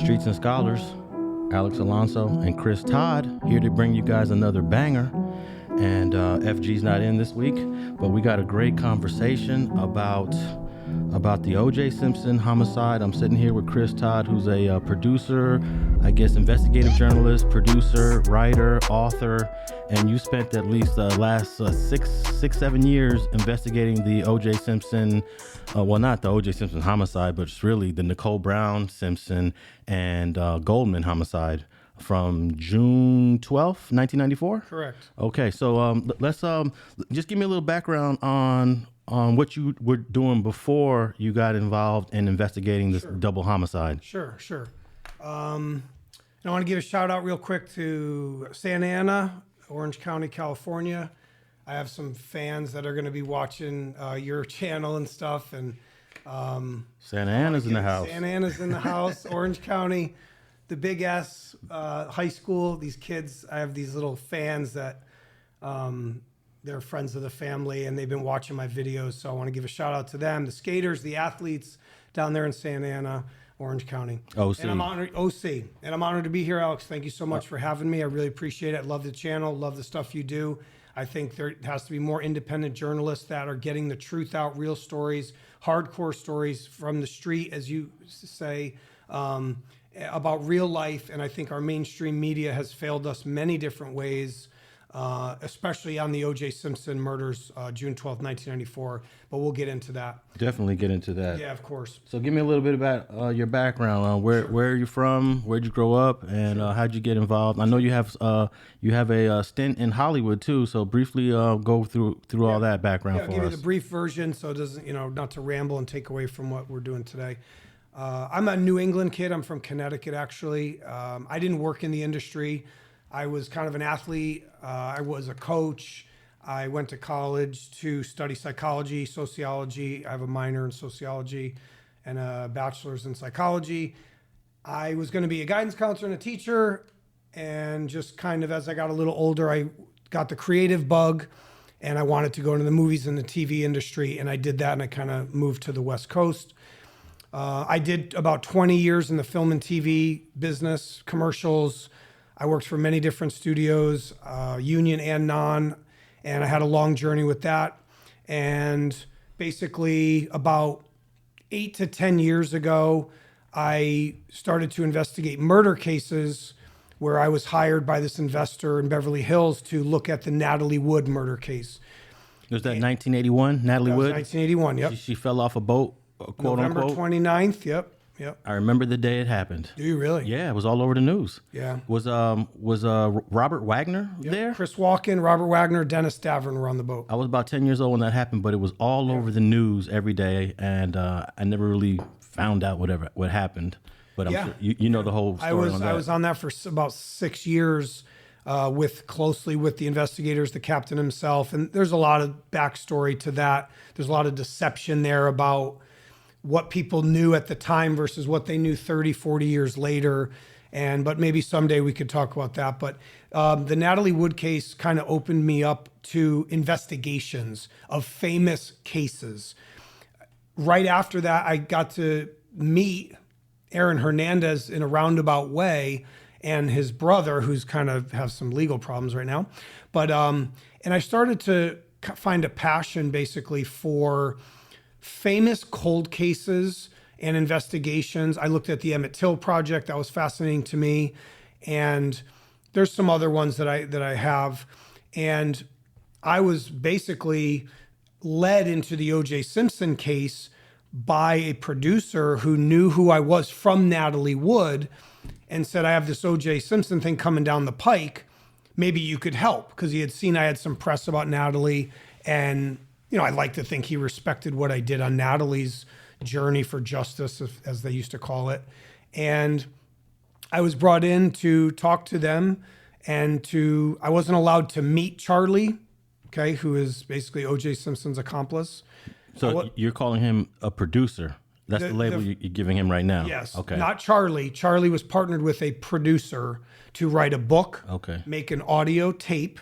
Streets and Scholars, Alex Alonso and Chris Todd, here to bring you guys another banger. And FG's not in this week, but we got a great conversation about the OJ Simpson homicide. I'm sitting here with Chris Todd, who's a producer, I guess investigative journalist, producer, writer, author, and you spent at least the last 7 years investigating the OJ Simpson, well, not the OJ Simpson homicide, but it's really the Nicole Brown, Simpson, and Goldman homicide from June 12th, 1994? Correct. Okay, so let's just give me a little background on what you were doing before you got involved in investigating this double homicide. Sure. I want to give a shout out real quick to Santa Ana, Orange County, California. I have some fans that are going to be watching your channel and stuff. And Santa Ana's in the house. Santa Ana's in the house, Orange County, the Big S high school. These kids, I have these little fans that they're friends of the family, and they've been watching my videos, so I want to give a shout out to them. The skaters, the athletes down there in Santa Ana, Orange County. OC. And I'm honored to be here, Alex. Thank you so much for having me. I really appreciate it. I love the channel, love the stuff you do. I think there has to be more independent journalists that are getting the truth out, real stories, hardcore stories from the street, as you say, about real life. And I think our mainstream media has failed us many different ways, especially on the OJ Simpson murders, June 12th, 1994. But we'll get into that. Definitely get into that. Yeah, of course. So give me a little bit about your background. Where are you from? Where'd you grow up? And how'd you get involved? I know you have a stint in Hollywood too. So briefly go through all that background for us. I'll give you the brief version so it doesn't, not to ramble and take away from what we're doing today. I'm a New England kid. I'm from Connecticut, actually. I didn't work in the industry. I was kind of an athlete. I was a coach. I went to college to study psychology, sociology. I have a minor in sociology and a bachelor's in psychology. I was going to be a guidance counselor and a teacher. And just kind of as I got a little older, I got the creative bug and I wanted to go into the movies and the TV industry. And I did that, and I kind of moved to the West Coast. I did about 20 years in the film and TV business, commercials. I worked for many different studios, union and non, and I had a long journey with that. And basically about 8 to 10 years ago, I started to investigate murder cases where I was hired by this investor in Beverly Hills to look at the Natalie Wood murder case. Was that 1981, Natalie Wood? 1981, yep. She fell off a boat, quote November unquote? 29th, yep. I remember the day it happened. Do you really? Yeah, it was all over the news. Yeah. Was Robert Wagner there? Chris Walken, Robert Wagner, Dennis Davern were on the boat. I was about 10 years old when that happened, but it was all over the news every day, and I never really found out what happened. But I'm sure you know the whole story on that. I was on that for about 6 years, closely with the investigators, the captain himself, and there's a lot of backstory to that. There's a lot of deception there about what people knew at the time versus what they knew 30, 40 years later. But maybe someday we could talk about that. But the Natalie Wood case kind of opened me up to investigations of famous cases. Right after that, I got to meet Aaron Hernandez in a roundabout way, and his brother, who's kind of has some legal problems right now. But and I started to find a passion basically for famous cold cases and investigations. I looked at the Emmett Till project. That was fascinating to me. And there's some other ones that I have. And I was basically led into the OJ Simpson case by a producer who knew who I was from Natalie Wood and said, I have this OJ Simpson thing coming down the pike. Maybe you could help, because he had seen I had some press about Natalie, and I like to think he respected what I did on Natalie's journey for justice, as they used to call it. And I was brought in to talk to them, and I wasn't allowed to meet Charlie, okay, who is basically OJ Simpson's accomplice. So you're calling him a producer? That's the label you're giving him right now? Yes. Okay. Not Charlie. Charlie was partnered with a producer to write a book, okay, make an audio tape,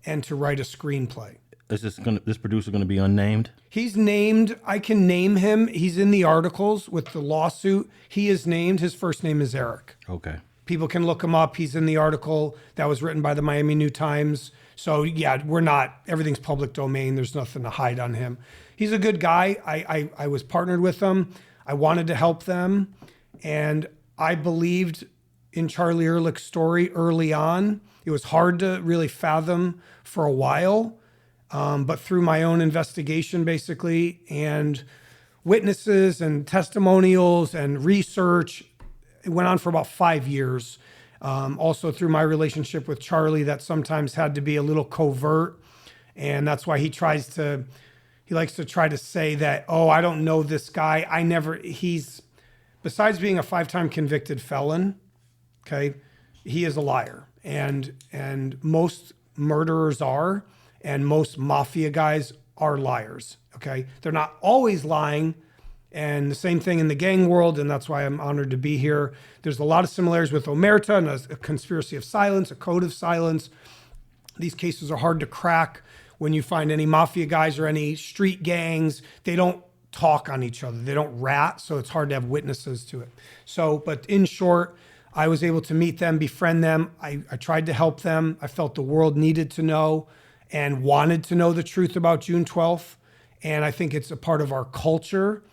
and to write a screenplay. is this producer gonna be unnamed? He's named. I can name him. He's in the articles with the lawsuit. He is named. His first name is Ehrlich. Okay. People can look him up. He's in the article that was written by the Miami New Times. So yeah, everything's public domain. There's nothing to hide on him. He's a good guy. I was partnered with them. I wanted to help them. And I believed in Charlie Ehrlich's story early on. It was hard to really fathom for a while. But through my own investigation, basically, and witnesses and testimonials and research, it went on for about 5 years. Also through my relationship with Charlie, that sometimes had to be a little covert. And that's why he likes to try to say that, oh, I don't know this guy. Besides being a 5-time convicted felon, okay, he is a liar. And most murderers are, and most mafia guys are liars, okay? They're not always lying, and the same thing in the gang world, and that's why I'm honored to be here. There's a lot of similarities with Omerta and a conspiracy of silence, a code of silence. These cases are hard to crack. When you find any mafia guys or any street gangs, they don't talk on each other. They don't rat, so it's hard to have witnesses to it. So, but in short, I was able to meet them, befriend them. I tried to help them. I felt the world needed to know and wanted to know the truth about June 12th. And I think it's a part of our culture.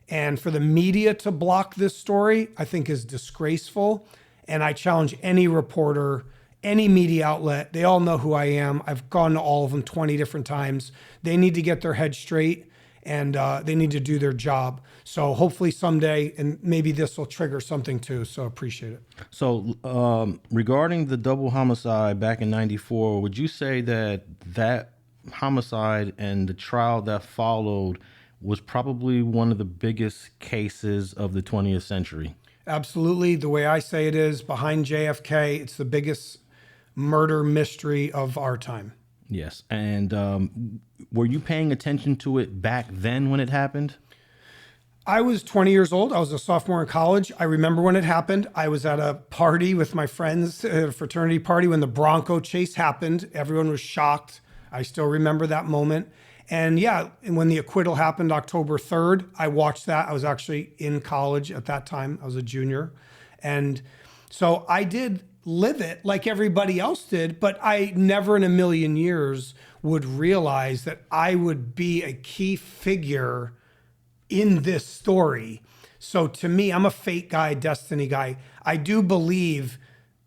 And for the media to block this story, I think is disgraceful. And I challenge any reporter, any media outlet, they all know who I am. I've gone to all of them 20 different times. They need to get their head straight, and they need to do their job. So hopefully someday, and maybe this will trigger something too. So appreciate it. So regarding the double homicide back in '94, would you say that homicide and the trial that followed was probably one of the biggest cases of the 20th century? Absolutely. The way I say it is, behind JFK, it's the biggest murder mystery of our time. Yes. And were you paying attention to it back then when it happened? I was 20 years old. I was a sophomore in college. I remember when it happened. I was at a party with my friends, a fraternity party, when the Bronco chase happened. Everyone was shocked. I still remember that moment. And yeah, and when the acquittal happened October 3rd, I watched that. I was actually in college at that time. I was a junior. And so I did live it like everybody else did, but I never in a million years would realize that I would be a key figure in this story. So to me, I'm a fate guy, destiny guy. I do believe,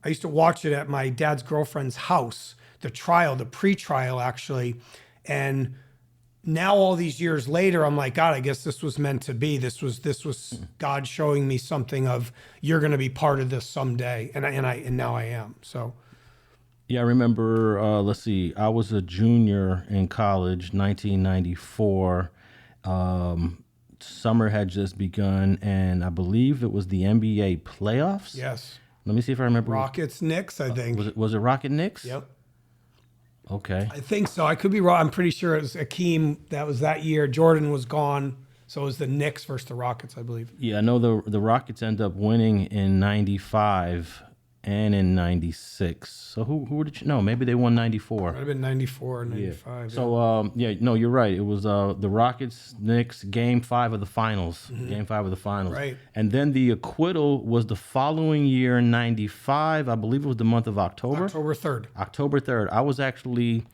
I used to watch it at my dad's girlfriend's house, the trial, the pre-trial actually. And now all these years later, I'm like, God, I guess this was meant to be. This was God showing me something of, you're going to be part of this someday. And now I am. So. Yeah, I remember, let's see, I was a junior in college, 1994. Summer had just begun, and I believe it was the NBA playoffs. Yes. Let me see if I remember. Rockets, Knicks, I think. Was it Rocket Knicks? Yep. Okay. I think so. I could be wrong. I'm pretty sure it was Akeem. That was that year. Jordan was gone. So it was the Knicks versus the Rockets, I believe. Yeah, I know the Rockets end up winning in 95 and in 96. So who did you know? Maybe they won 94. Might have been 94 or 95. Yeah. Yeah. So, no, you're right. It was the Rockets, Knicks, Game 5 of the finals. Mm-hmm. Game 5 of the finals. Right. And then the acquittal was the following year in 95. I believe it was the month of October. October 3rd. October 3rd. I was actually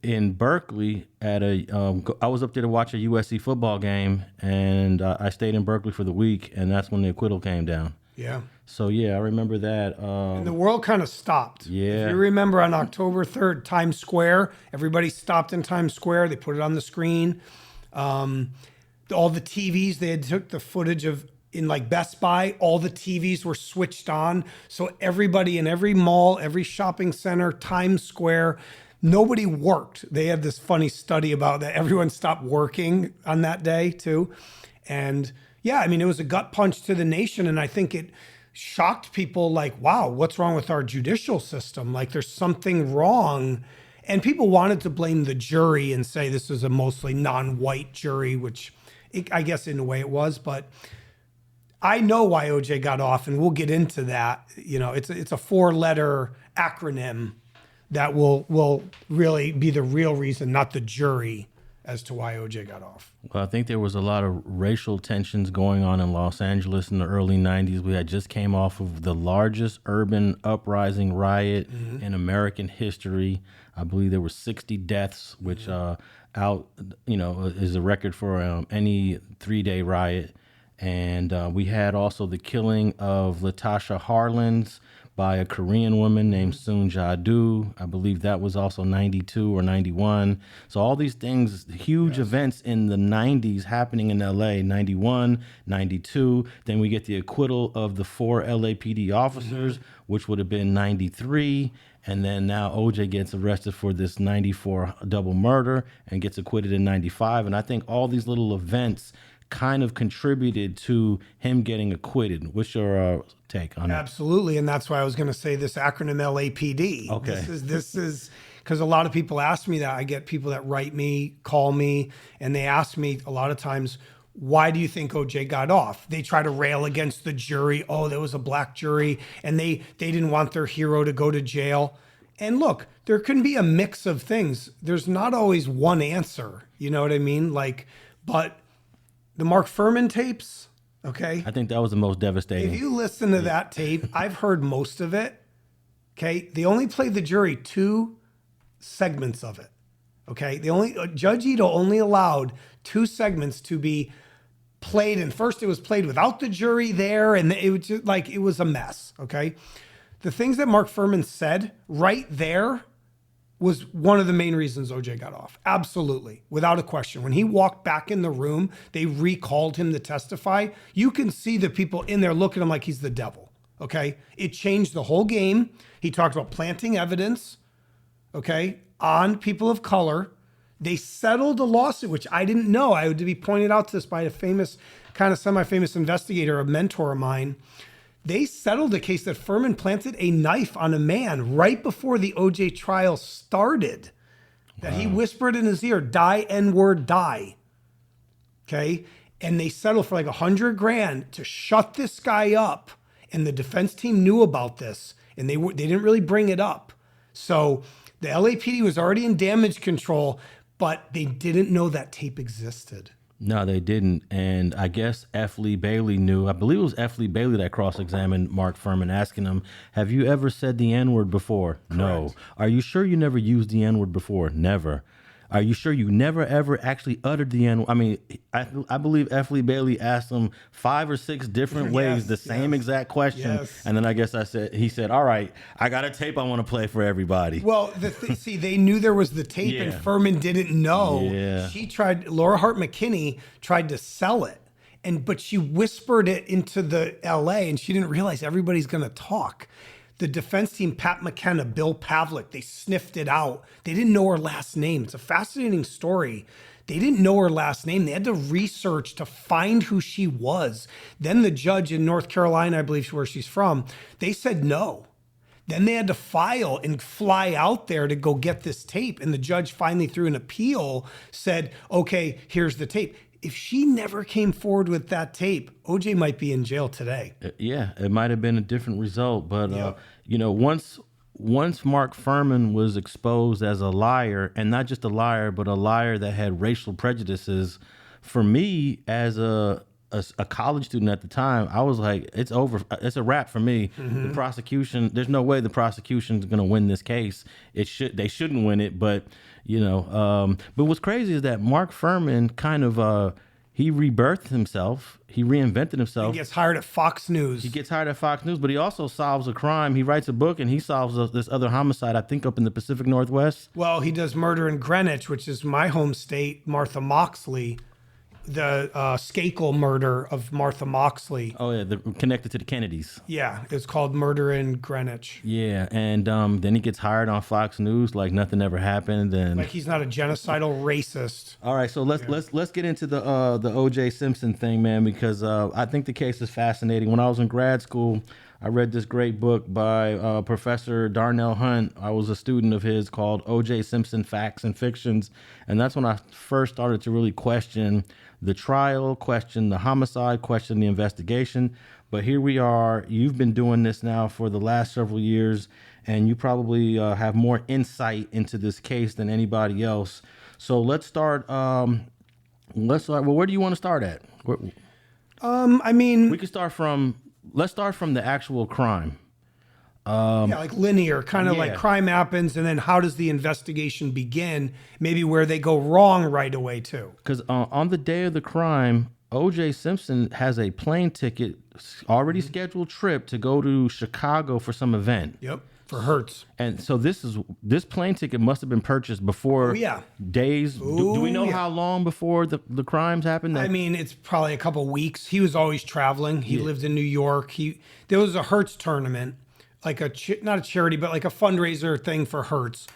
in Berkeley at I was up there to watch a USC football game, and I stayed in Berkeley for the week, and that's when the acquittal came down. Yeah. So, yeah, I remember that. And the world kind of stopped. Yeah. If you remember on October 3rd, Times Square, everybody stopped in Times Square. They put it on the screen. All the TVs, they had took the footage of, in like Best Buy, all the TVs were switched on. So everybody in every mall, every shopping center, Times Square, nobody worked. They had this funny study about that. Everyone stopped working on that day too. And yeah, I mean, it was a gut punch to the nation. And I think it shocked people like, wow, what's wrong with our judicial system? Like there's something wrong. And people wanted to blame the jury and say this is a mostly non-white jury, which I guess in a way it was, but I know why OJ got off, and we'll get into that. You know, it's a 4-letter acronym that will really be the real reason, not the jury, as to why OJ got off. Well, I think there was a lot of racial tensions going on in Los Angeles in the early 90s. We had just came off of the largest urban uprising riot in American history. I believe there were 60 deaths, which is a record for any 3-day riot. And we had also the killing of Latasha Harlins by a Korean woman named Soon Ja-doo. I believe that was also 92 or 91. So all these things, huge events in the 90s happening in LA, 91, 92. Then we get the acquittal of the 4 LAPD officers, which would have been 93. And then now OJ gets arrested for this 94 double murder and gets acquitted in 95. And I think all these little events kind of contributed to him getting acquitted. What's your take on that? Absolutely, and that's why I was going to say this acronym LAPD. Okay. This is because a lot of people ask me that. I get people that write me, call me, and they ask me a lot of times, why do you think OJ got off? They try to rail against the jury. Oh, there was a black jury, and they didn't want their hero to go to jail. And look, there can be a mix of things. There's not always one answer. You know what I mean? But the Mark Furman tapes, okay? I think that was the most devastating. If you listen to that tape, I've heard most of it, okay? They only played the jury 2 segments of it, okay? Judge Ito only allowed 2 segments to be played, and first it was played without the jury there, and it was just it was a mess, okay? The things that Mark Furman said right there was one of the main reasons OJ got off. Absolutely, without a question. When he walked back in the room, they recalled him to testify. You can see the people in there looking at him like he's the devil, okay? It changed the whole game. He talked about planting evidence, okay, on people of color. They settled a lawsuit, which I didn't know. I had to be pointed out to this by a famous, kind of semi-famous investigator, a mentor of mine. They settled a case that Furman planted a knife on a man right before the OJ trial started. That he whispered in his ear, "Die, N-word, die." Okay? And they settled for $100,000 to shut this guy up. And the defense team knew about this, and they didn't really bring it up. So the LAPD was already in damage control, but they didn't know that tape existed. No, they didn't. And I guess F. Lee Bailey knew. I believe it was F. Lee Bailey that cross-examined Mark Furman, asking him, have you ever said the N-word before? Correct. No. Are you sure you never used the N-word before? Never. Are you sure you never, ever actually uttered the N-word? I mean, I believe F. Lee Bailey asked him 5 or 6 different ways, the same exact question. Yes. And then I guess he said, all right, I got a tape I want to play for everybody. Well, see, they knew there was the tape and Furman didn't know. Yeah. Laura Hart McKinney tried to sell it. But she whispered it into the LA and she didn't realize everybody's going to talk. The defense team, Pat McKenna, Bill Pavlik, they sniffed it out. They didn't know her last name. It's a fascinating story. They didn't know her last name. They had to research to find who she was. Then the judge in North Carolina, I believe where she's from, they said no. Then they had to file and fly out there to go get this tape. And the judge finally, through an appeal, said, okay, here's the tape. If she never came forward with that tape, OJ might be in jail today. Yeah, it might have been a different result. But, once Mark Furman was exposed as a liar, and not just a liar, but a liar that had racial prejudices, for me as a college student at the time, I was like, it's over. It's a wrap for me. Mm-hmm. The prosecution, there's no way the prosecution's going to win this case. They shouldn't win it, but but what's crazy is that Mark Furman kind of, he rebirthed himself. He reinvented himself. He gets hired at Fox News. But he also solves a crime. He writes a book and he solves this other homicide, I think up in the Pacific Northwest. Well, he does Murder in Greenwich, which is my home state, Martha Moxley. The Skakel murder of Martha Moxley. Oh, yeah, connected to the Kennedys. Yeah, it's called Murder in Greenwich. Yeah, and then he gets hired on Fox News like nothing ever happened, and like he's not a genocidal racist. All right, so let's get into the OJ Simpson thing, man, because I think the case is fascinating. When I was in grad school, I read this great book by Professor Darnell Hunt. I was a student of his called OJ Simpson Facts and Fictions, and that's when I first started to really question the trial, question the homicide, question the investigation. But here we are. You've been doing this now for the last several years, and you probably have more insight into this case than anybody else. So let's start. Well, where do you want to start at? I mean, we can start from. Let's start from the actual crime. Yeah, like linear, kind of like crime happens, and then how does the investigation begin? Maybe where they go wrong right away too. Because on the day of the crime, OJ Simpson has a plane ticket, already scheduled trip to go to Chicago for some event. Yep, for Hertz. And so this plane ticket must have been purchased before days. Do we know how long before the crimes happened? I mean, it's probably a couple weeks. He was always traveling. He lived in New York. There was a Hertz tournament. Like not a charity, but like a fundraiser thing for Hertz.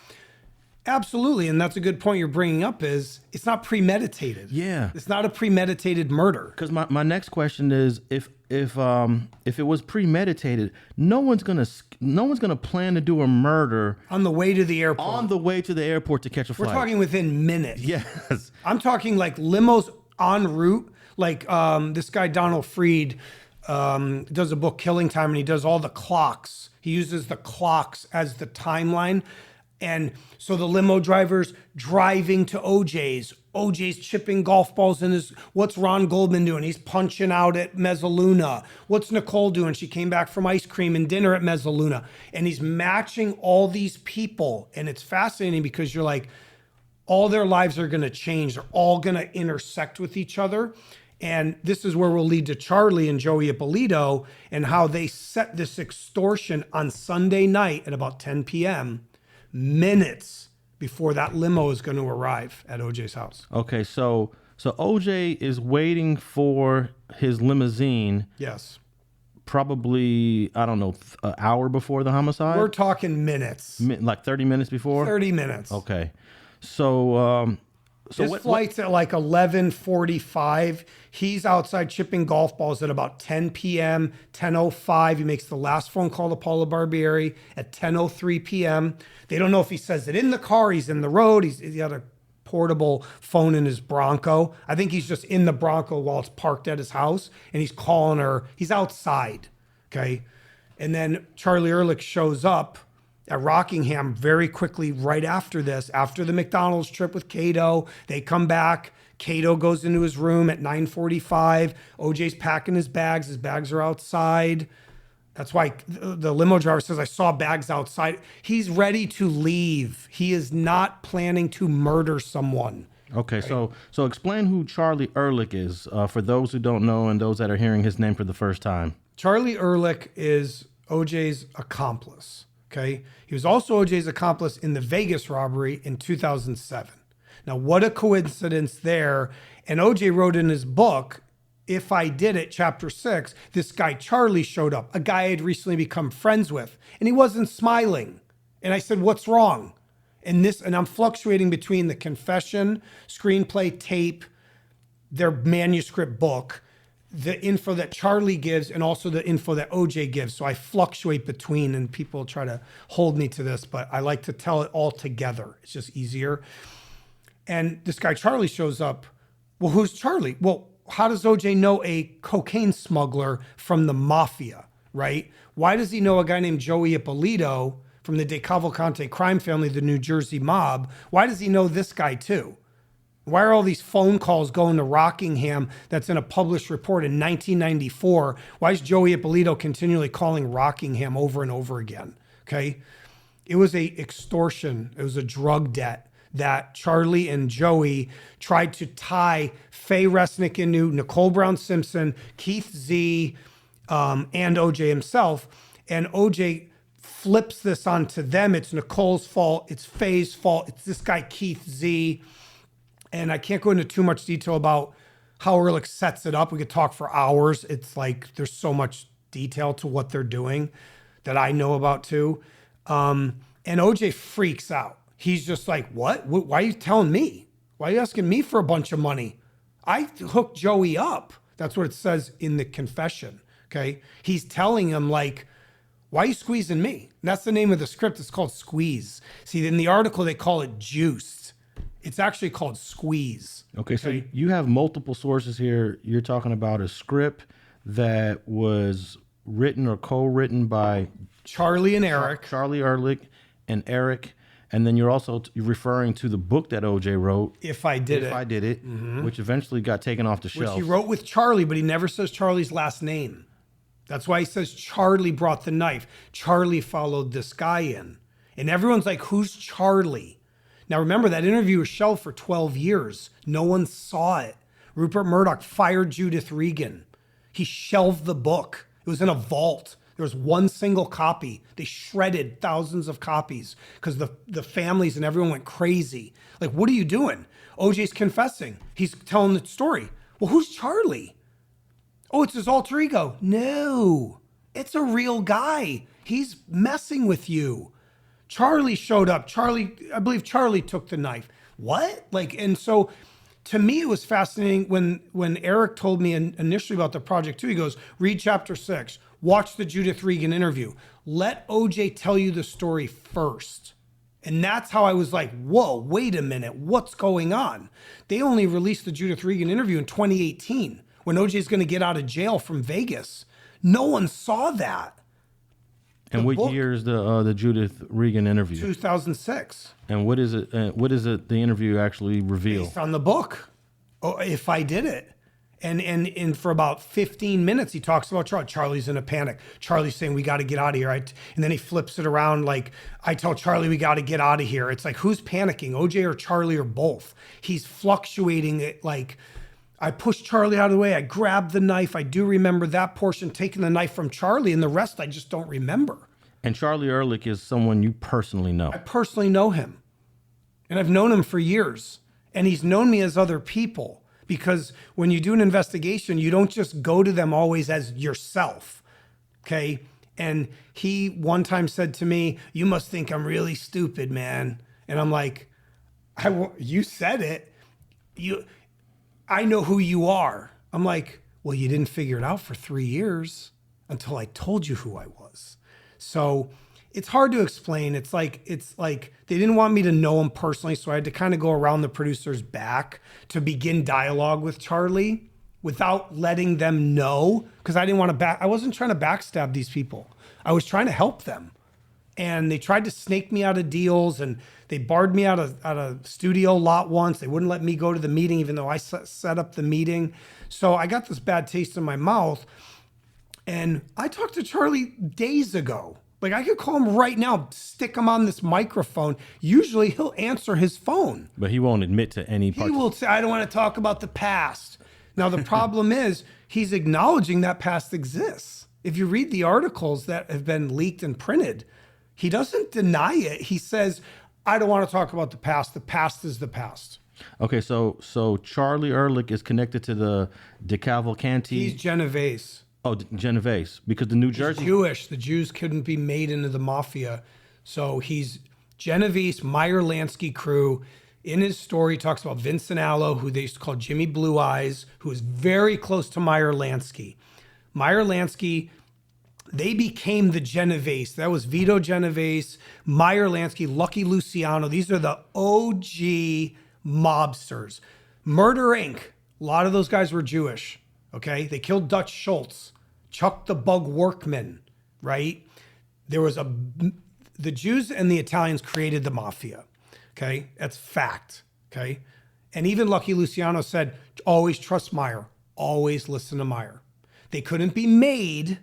Absolutely, and that's a good point you're bringing up. Is it's not premeditated. Yeah, it's not a premeditated murder. Because my next question is if it was premeditated, no one's gonna plan to do a murder on the way to the airport. On the way to the airport to catch a flight. We're talking within minutes. Yes, I'm talking like limos en route. Like this guy Donald Freed does a book, Killing Time, and he does all the clocks. He uses the clocks as the timeline. And so the limo driver's driving to OJ's. OJ's chipping golf balls in his... What's Ron Goldman doing? He's punching out at Mezzaluna. What's Nicole doing? She came back from ice cream and dinner at Mezzaluna. And he's matching all these people. And it's fascinating because you're like, all their lives are going to change. They're all going to intersect with each other. And this is where we'll lead to Charlie and Joey Ippolito and how they set this extortion on Sunday night at about 10 p.m., minutes before that limo is going to arrive at OJ's house. Okay, so OJ is waiting for his limousine. Yes. Probably, I don't know, an hour before the homicide? We're talking minutes. Like 30 minutes before? 30 minutes. Okay. So his flight's at like 11:45. He's outside chipping golf balls at about 10 p.m., 10:05. He makes the last phone call to Paula Barbieri at 10:03 p.m. They don't know if he says it in the car, he's in the road, he got a portable phone in his Bronco. I think he's just in the Bronco while it's parked at his house, and he's calling her. He's outside, okay? And then Charlie Ehrlich shows up at Rockingham very quickly right after this, after the McDonald's trip with Cato. They come back. Cato goes into his room at 9:45. OJ's packing his bags. His bags are outside. That's why the limo driver says, I saw bags outside. He's ready to leave. He is not planning to murder someone. Okay, right? So explain who Charlie Ehrlich is for those who don't know and those that are hearing his name for the first time. Charlie Ehrlich is OJ's accomplice. Okay, he was also OJ's accomplice in the Vegas robbery in 2007. Now, what a coincidence there. And OJ wrote in his book, If I Did It, chapter 6, this guy Charlie showed up, a guy I'd recently become friends with, and he wasn't smiling. And I said, what's wrong? And I'm fluctuating between the confession, screenplay, tape, their manuscript book, the info that Charlie gives, and also the info that OJ gives. So I fluctuate between, and people try to hold me to this, but I like to tell it all together. It's just easier. And this guy Charlie shows up. Well, who's Charlie? Well, how does OJ know a cocaine smuggler from the mafia, right? Why does he know a guy named Joey Ippolito from the DeCavalcante crime family, the New Jersey mob? Why does he know this guy too? Why are all these phone calls going to Rockingham that's in a published report in 1994? Why is Joey Ippolito continually calling Rockingham over and over again? Okay. It was a extortion. It was a drug debt that Charlie and Joey tried to tie Faye Resnick into, Nicole Brown Simpson, Keith Z, and OJ himself. And OJ flips this onto them. It's Nicole's fault. It's Faye's fault. It's this guy, Keith Z. And I can't go into too much detail about how Ehrlich sets it up. We could talk for hours. It's like there's so much detail to what they're doing that I know about too. And OJ freaks out. He's just like, what? Why are you telling me? Why are you asking me for a bunch of money? I hooked Joey up. That's what it says in the confession, okay? He's telling him like, why are you squeezing me? And that's the name of the script. It's called Squeeze. See, in the article, they call it Juiced. It's actually called Squeeze. Okay, so you have multiple sources here. You're talking about a script that was written or co-written by Charlie and Ehrlich. Charlie Ehrlich and Eric. And then you're also referring to the book that OJ wrote, If I Did It. If I Did It, which eventually got taken off the Which shelf. he wrote with Charlie, but he never says Charlie's last name. That's why he says Charlie brought the knife. Charlie followed this guy in. And everyone's like, who's Charlie? Now remember, that interview was shelved for 12 years. No one saw it. Rupert Murdoch fired Judith Regan. He shelved the book. It was in a vault. There was one single copy. They shredded thousands of copies because the families and everyone went crazy. Like, what are you doing? OJ's confessing. He's telling the story. Well, who's Charlie? Oh, it's his alter ego. No, it's a real guy. He's messing with you. Charlie showed up. I believe Charlie took the knife. What? And so to me, it was fascinating when Eric told me initially about the project too. He goes, read chapter 6, watch the Judith Regan interview. Let OJ tell you the story first. And that's how I was like, whoa, wait a minute. What's going on? They only released the Judith Regan interview in 2018 when OJ's going to get out of jail from Vegas. No one saw that. And what year is the Judith Regan interview? 2006. And what is it? What is it? The interview actually revealed based on the book. Oh, If I Did It, and for about 15 minutes he talks about Charlie. Charlie's in a panic. Charlie's saying we got to get out of here. And then he flips it around like, I tell Charlie we got to get out of here. It's like, who's panicking? OJ or Charlie or both? He's fluctuating it like. I pushed Charlie out of the way. I grabbed the knife. I do remember that portion, taking the knife from Charlie, and the rest I just don't remember. And Charlie Ehrlich is someone you personally know. I personally know him. And I've known him for years. And he's known me as other people. Because when you do an investigation, you don't just go to them always as yourself. Okay? And he one time said to me, you must think I'm really stupid, man. And I'm like, you said it. I know who you are. I'm like, well, you didn't figure it out for 3 years until I told you who I was. So it's hard to explain. It's like they didn't want me to know him personally, so I had to kind of go around the producer's back to begin dialogue with Charlie without letting them know, because I didn't want to I wasn't trying to backstab these people. I was trying to help them. And they tried to snake me out of deals, and they barred me out of studio lot once. They wouldn't let me go to the meeting, even though I set up the meeting. So I got this bad taste in my mouth. And I talked to Charlie days ago. Like, I could call him right now, stick him on this microphone. Usually he'll answer his phone. But he won't admit to any part. He will say, I don't want to talk about the past. Now, the problem is he's acknowledging that past exists. If you read the articles that have been leaked and printed, he doesn't deny it. He says, I don't want to talk about the past. The past is the past. Okay, so Charlie Ehrlich is connected to the DeCavalcanti. He's Genovese. Oh, Genovese, because the New Jersey. He's Jewish. The Jews couldn't be made into the mafia. So he's Genovese, Meyer Lansky crew. In his story, he talks about Vincent Allo, who they used to call Jimmy Blue Eyes, who is very close to Meyer Lansky. Meyer Lansky, they became the Genovese. That was Vito Genovese, Meyer Lansky, Lucky Luciano. These are the OG mobsters. Murder Inc., a lot of those guys were Jewish, okay? They killed Dutch Schultz, Chuck the Bug Workman, right? The Jews and the Italians created the mafia, okay? That's fact, okay? And even Lucky Luciano said, always trust Meyer, always listen to Meyer. They couldn't be made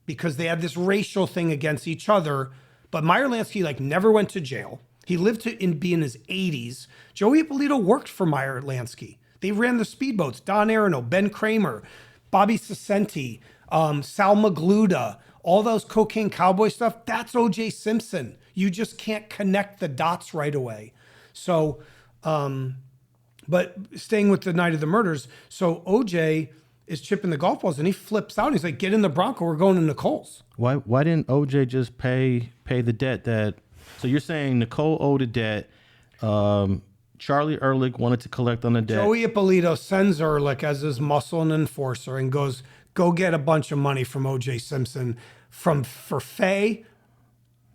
because they had this racial thing against each other. But Meyer Lansky never went to jail. He lived to be in his 80s. Joey Ippolito worked for Meyer Lansky. They ran the speedboats. Don Aronow, Ben Kramer, Bobby Cicenti, Sal Magluta, all those cocaine cowboy stuff. That's OJ Simpson. You just can't connect the dots right away. So, but staying with the night of the murders. So OJ is chipping the golf balls and he flips out. And he's like, get in the Bronco. We're going to Nicole's. Why didn't OJ just pay the debt that, so you're saying Nicole owed a debt. Charlie Ehrlich wanted to collect on the debt. Joey Ippolito sends Ehrlich as his muscle and enforcer and goes, go get a bunch of money from OJ Simpson for Faye,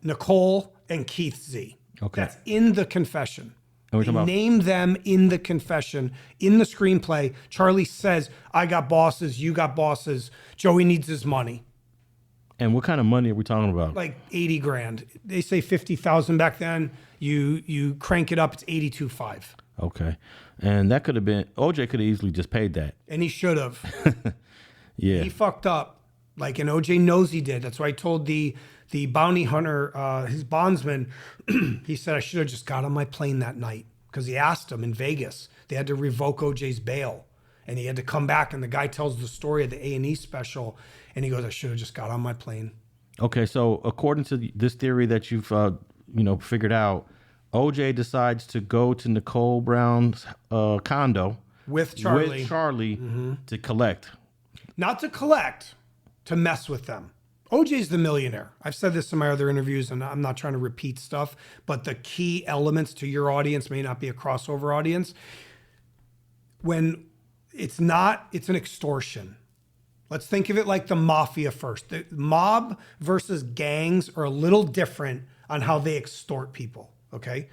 Nicole, and Keith Z. Okay. That's in the confession. And we're They talking about name them in the confession, in the screenplay. Charlie says, I got bosses, you got bosses. Joey needs his money. and what kind of money are we talking about? Like 80 grand. They say 50,000 back then. You crank it up, it's 82.5. Okay. And that could have been OJ could have easily just paid that. And he should have. Yeah. He fucked up. Like, and OJ knows he did. That's why I told the bounty hunter, his bondsman, he said, I should have just got on my plane that night. Because he asked him in Vegas. They had to revoke OJ's bail. And he had to come back. And the guy tells the story of the A&E special. And he goes, I should have just got on my plane. Okay, so according to this theory that you've figured out, OJ decides to go to Nicole Brown's condo With Charlie. to collect. Not to collect, to mess with them. OJ's the millionaire. I've said this in my other interviews, and I'm not trying to repeat stuff, but the key elements to your audience may not be a crossover audience. When it's not, it's an extortion. Let's think of it like the mafia first. The mob versus gangs are a little different on how they extort people, okay?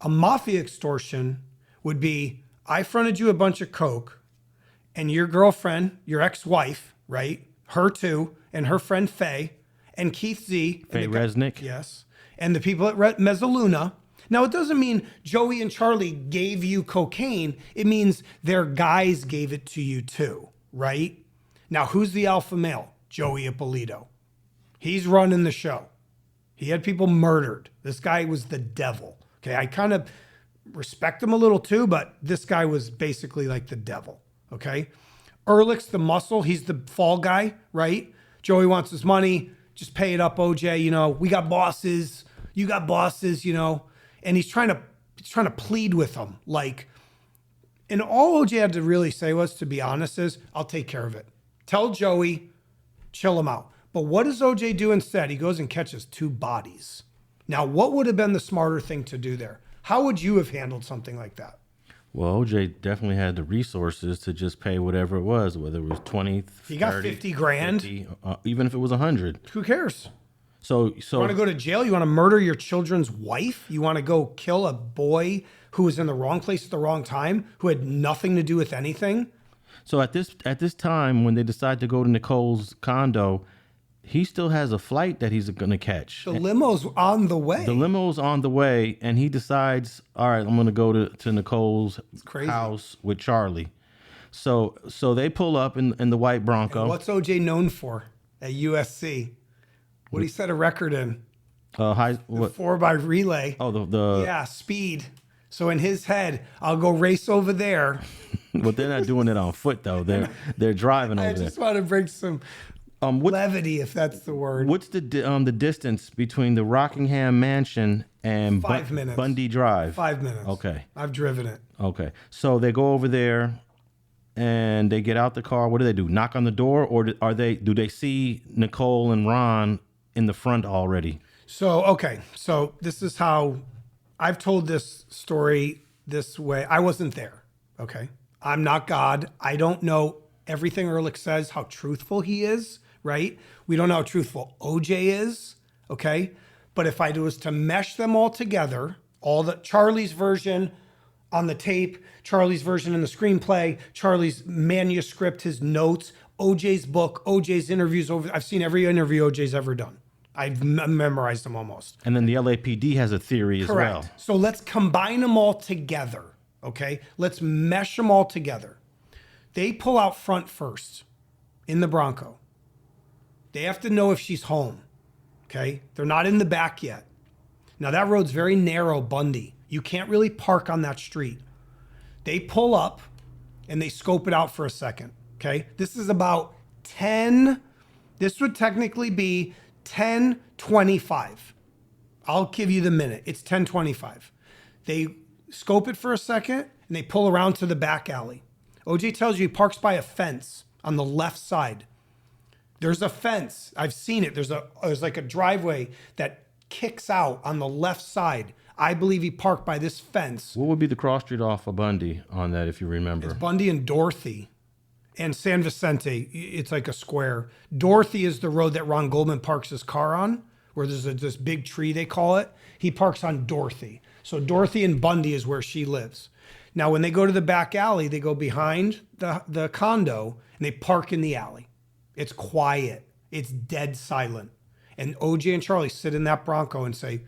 A mafia extortion would be, I fronted you a bunch of coke, and your girlfriend, your ex-wife, right? Her too, and her friend Faye, and Keith Z. Faye Resnick. Yes. And the people at Mezzaluna. Now, it doesn't mean Joey and Charlie gave you cocaine. It means their guys gave it to you too, right? Now, who's the alpha male? Joey Ippolito. He's running the show. He had people murdered. This guy was the devil. Okay, I kind of respect him a little too, but this guy was basically like the devil. Okay? Ehrlich's the muscle. He's the fall guy, right? Joey wants his money. Just pay it up, OJ. We got bosses. You got bosses, And he's trying to plead with them. Like, and all OJ had to really say was, to be honest, is, I'll take care of it. Tell Joey, chill him out. But what does OJ do instead? He goes and catches 2 bodies. Now, what would have been the smarter thing to do there? How would you have handled something like that? Well, OJ definitely had the resources to just pay whatever it was, whether it was 20, He got 50 grand. 50, even if it was 100. Who cares? So You want to go to jail? You want to murder your children's wife? You want to go kill a boy who was in the wrong place at the wrong time, who had nothing to do with anything? So at this time, when they decide to go to Nicole's condo, he still has a flight that he's going to catch. The limo's on the way. The limo's on the way, and he decides, all right, I'm going to go to Nicole's house with Charlie. So they pull up in the white Bronco. And what's OJ known for at USC? What did he set a record in? The 4x relay. Oh, yeah, speed. So in his head, I'll go race over there. But they're not doing it on foot though. They're driving over there. I just want to bring some levity, if that's the word. What's the distance between the Rockingham Mansion and 5 minutes. Bundy Drive? 5 minutes. Okay. I've driven it. Okay. So they go over there and they get out the car. What do? Knock on the door, or do they see Nicole and Ron in the front already? So this is how I've told this story this way. I wasn't there. Okay. I'm not God. I don't know everything Ehrlich says, how truthful he is, right? We don't know how truthful OJ is, okay? But if I was to mesh them all together, Charlie's version on the tape, Charlie's version in the screenplay, Charlie's manuscript, his notes, OJ's book, OJ's interviews, I've seen every interview OJ's ever done. I've memorized them almost. And then the LAPD has a theory as well. So let's combine them all together, okay? Let's mesh them all together. They pull out front first in the Bronco. They have to know if she's home, okay? They're not in the back yet. Now that road's very narrow, Bundy. You can't really park on that street. They pull up and they scope it out for a second, okay? This is about 10, this would technically be 10:25. I'll give you the minute. It's 10:25. They scope it for a second and they pull around to the back alley. OJ tells you he parks by a fence on the left side. There's a fence. I've seen it. There's like a driveway that kicks out on the left side. I believe he parked by this fence. What would be the cross street off of Bundy on that, if you remember? It's Bundy and Dorothy and San Vicente. It's like a square. Dorothy is the road that Ron Goldman parks his car on, where there's this big tree, they call it. He parks on Dorothy. So Dorothy and Bundy is where she lives. Now, when they go to the back alley, they go behind the condo and they park in the alley. It's quiet. It's dead silent. And OJ and Charlie sit in that Bronco and say,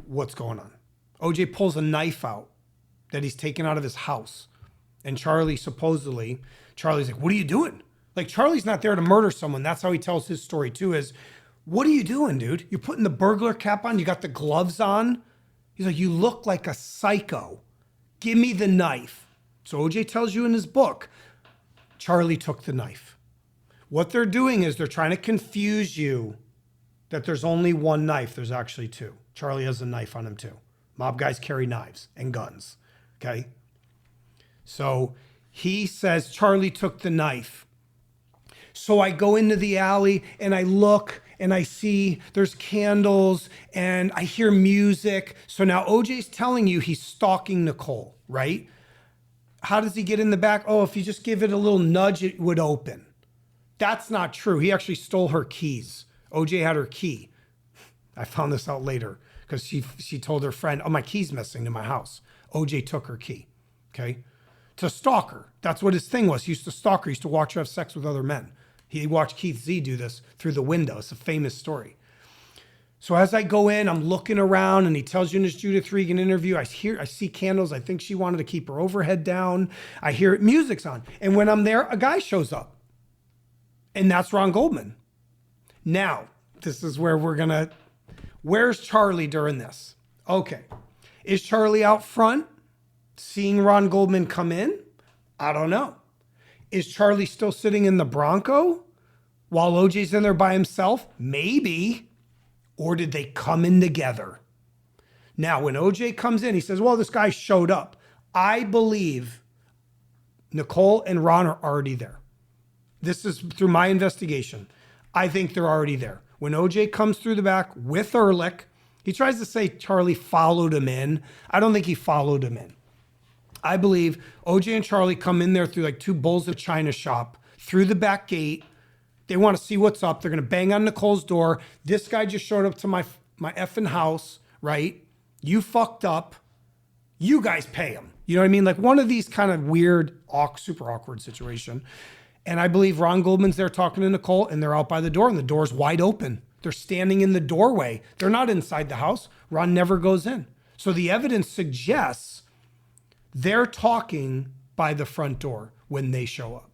what's going on? OJ pulls a knife out that he's taken out of his house. And Charlie's like, what are you doing? Like, Charlie's not there to murder someone. That's how he tells his story too, is, what are you doing, dude? You're putting the burglar cap on. You got the gloves on. He's like, you look like a psycho. Give me the knife. So OJ tells you in his book, Charlie took the knife. What they're doing is they're trying to confuse you that there's only one knife. There's actually two. Charlie has a knife on him too. Mob guys carry knives and guns. Okay? So he says Charlie took the knife. So I go into the alley and I look and I see there's candles and I hear music. So now OJ's telling you he's stalking Nicole, right? How does he get in the back? Oh, if you just give it a little nudge, it would open. That's not true. He actually stole her keys. OJ had her key. I found this out later because she told her friend, oh, my key's missing in my house. OJ took her key, okay? To stalk her. That's what his thing was. He used to stalk her. He used to watch her have sex with other men. He watched Keith Z do this through the window. It's a famous story. So as I go in, I'm looking around and he tells you in his Judith Regan interview, I see candles. I think she wanted to keep her overhead down. I hear it, music's on. And when I'm there, a guy shows up. And that's Ron Goldman. Now, this is where where's Charlie during this? Okay. Is Charlie out front seeing Ron Goldman come in? I don't know. Is Charlie still sitting in the Bronco while OJ's in there by himself? Maybe. Or did they come in together? Now, when OJ comes in, he says, well, this guy showed up. I believe Nicole and Ron are already there. This is through my investigation. I think they're already there. When OJ comes through the back with Ehrlich, he tries to say Charlie followed him in. I don't think he followed him in. I believe OJ and Charlie come in there through like two bowls of China shop, through the back gate. They want to see what's up. They're going to bang on Nicole's door. This guy just showed up to my effing house, right? You fucked up. You guys pay him. You know what I mean? Like one of these kind of weird, super awkward situation. And I believe Ron Goldman's there talking to Nicole and they're out by the door and the door's wide open. They're standing in the doorway. They're not inside the house. Ron never goes in. So the evidence suggests they're talking by the front door when they show up.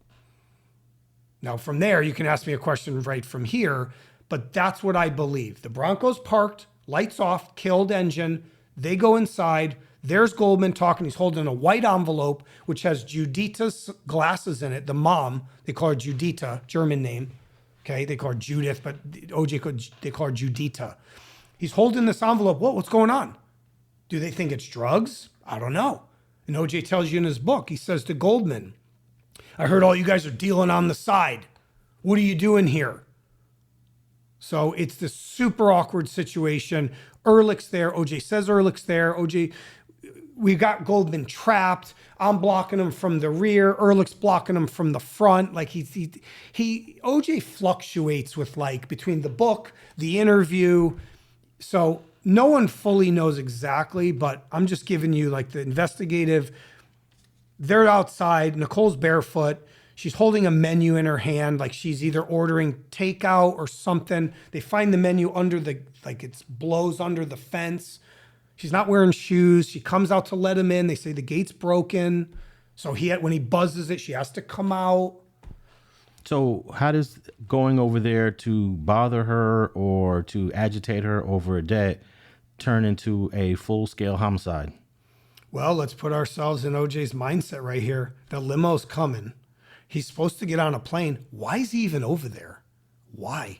Now, from there, you can ask me a question right from here, but that's what I believe. The Bronco's parked, lights off, killed engine. They go inside. There's Goldman talking. He's holding a white envelope, which has Judita's glasses in it. The mom, they call her Judita, German name. Okay, they call her Judith, but they call her Judita. He's holding this envelope. What's going on? Do they think it's drugs? I don't know. And OJ tells you in his book, he says to Goldman, I heard all you guys are dealing on the side. What are you doing here? So it's this super awkward situation. Ehrlich's there. OJ says Ehrlich's there. We got Goldman trapped. I'm blocking him from the rear. Ehrlich's blocking him from the front. Like OJ fluctuates with like between the book, the interview. So no one fully knows exactly, but I'm just giving you like the investigative. They're outside. Nicole's barefoot. She's holding a menu in her hand, like she's either ordering takeout or something. They find the menu under it blows under the fence. She's not wearing shoes. She comes out to let him in. They say the gate's broken. So when he buzzes it, she has to come out. So how does going over there to bother her or to agitate her over a debt turn into a full-scale homicide? Well, let's put ourselves in OJ's mindset right here. The limo's coming. He's supposed to get on a plane. Why is he even over there? Why?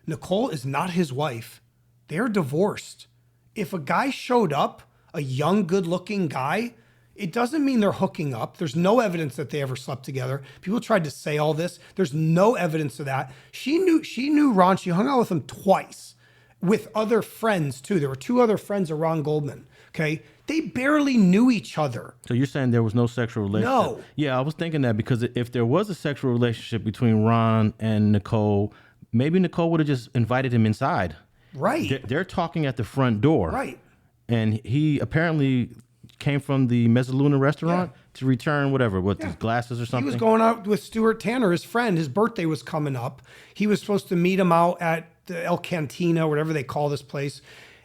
Nicole is not his wife. They're divorced. If a guy showed up, a young, good-looking guy, it doesn't mean they're hooking up. There's no evidence that they ever slept together. People tried to say all this. There's no evidence of that. She knew Ron. She hung out with him twice with other friends, too. There were two other friends of Ron Goldman, okay? They barely knew each other. So you're saying there was no sexual relationship? No. Yeah, I was thinking that because if there was a sexual relationship between Ron and Nicole, maybe Nicole would have just invited him inside. Right. They're talking at the front door. Right. And he apparently came from the Mezzaluna restaurant to return his glasses or something. He was going out with Stuart Tanner, his friend. His birthday was coming up. He was supposed to meet him out at the El Cantina, whatever they call this place.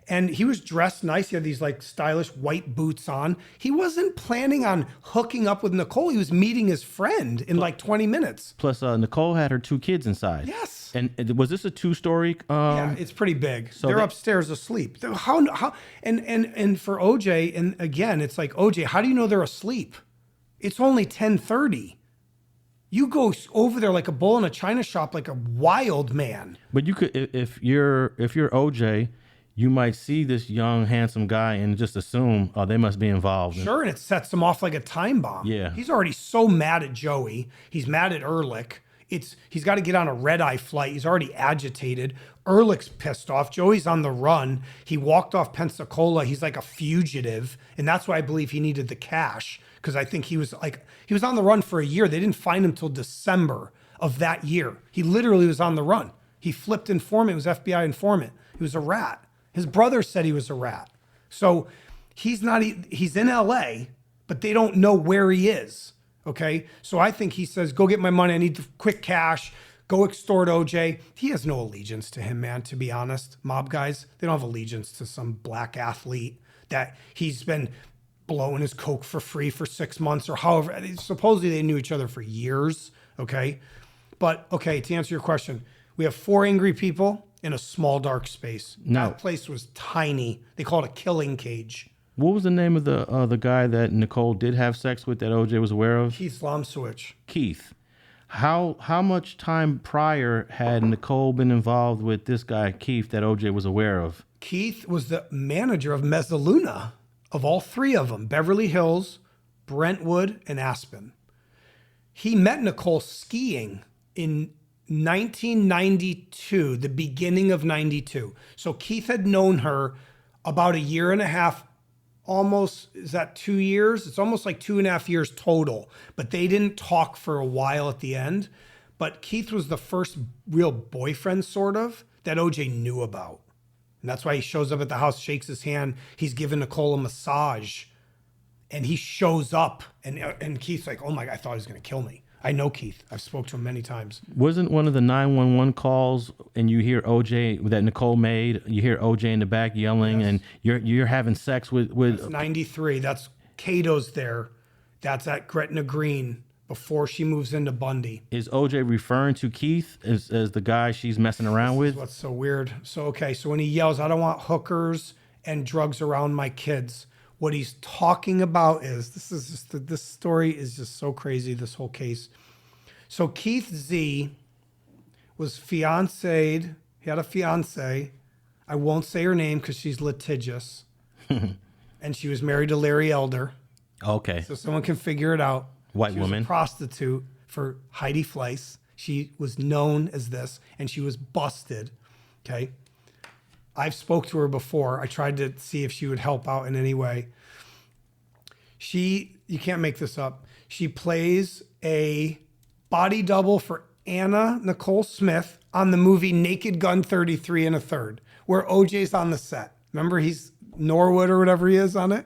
And he was dressed nice. He had these like stylish white boots on. He wasn't planning on hooking up with Nicole. He was meeting his friend in like 20 minutes. Plus, Nicole had her 2 kids inside. Yes. And was this a 2-story? Yeah, it's pretty big. So they're upstairs asleep. How and for OJ, and again, it's like, OJ, how do you know they're asleep? It's only 10:30. You go over there like a bull in a china shop, like a wild man. But you could, if you're OJ, you might see this young, handsome guy and just assume, oh, they must be involved. Sure, and it sets him off like a time bomb. Yeah. He's already so mad at Joey. He's mad at Ehrlich. He's got to get on a red-eye flight. He's already agitated. Ehrlich's pissed off. Joey's on the run. He walked off Pensacola. He's like a fugitive, and that's why I believe he needed the cash, because I think he was on the run for a year. They didn't find him till December of that year. He literally was on the run. He flipped informant. He was FBI informant. He was a rat. His brother said he was a rat. So he's in LA, but they don't know where he is. Okay. So I think he says, go get my money. I need the quick cash. Go extort OJ. He has no allegiance to him, man, to be honest. Mob guys, they don't have allegiance to some black athlete that he's been blowing his coke for free for 6 months or however. Supposedly they knew each other for years. Okay. But okay, to answer your question, we have 4 angry people in a small, dark space. No. That place was tiny. They call it a killing cage. What was the name of the guy that Nicole did have sex with that OJ was aware of? Keith Lomswich. Keith. How much time prior had Nicole been involved with this guy, Keith, that OJ was aware of? Keith was the manager of Mezzaluna, of all 3 of them, Beverly Hills, Brentwood, and Aspen. He met Nicole skiing in 1992, the beginning of 92. So Keith had known her about a year and a half, almost, is that 2 years? It's almost like 2.5 years total, but they didn't talk for a while at the end. But Keith was the first real boyfriend, sort of, that OJ knew about. And that's why he shows up at the house, shakes his hand. He's giving Nicole a massage, and he shows up, and Keith's like, oh my God, I thought he was going to kill me. I know Keith. I've spoke to him many times. Wasn't one of the 911 calls, and you hear OJ that Nicole made? You hear OJ in the back yelling, and you're having sex with. That's 93. That's Cato's there. That's at Gretna Green before she moves into Bundy. Is OJ referring to Keith as the guy she's messing around with? What's so weird? So okay, so when he yells, "I don't want hookers and drugs around my kids," what he's talking about is, this story is just so crazy, this whole case. So Keith Z was fiancéed. He had a fiancée. I won't say her name because she's litigious. And she was married to Larry Elder. Okay. So someone can figure it out. White She was woman. a prostitute for Heidi Fleiss. She was known as this, and she was busted. Okay. I've spoke to her before. I tried to see if she would help out in any way. You can't make this up. She plays a body double for Anna Nicole Smith on the movie Naked Gun 33 1/3, where OJ's on the set. Remember, he's Norwood or whatever he is on it.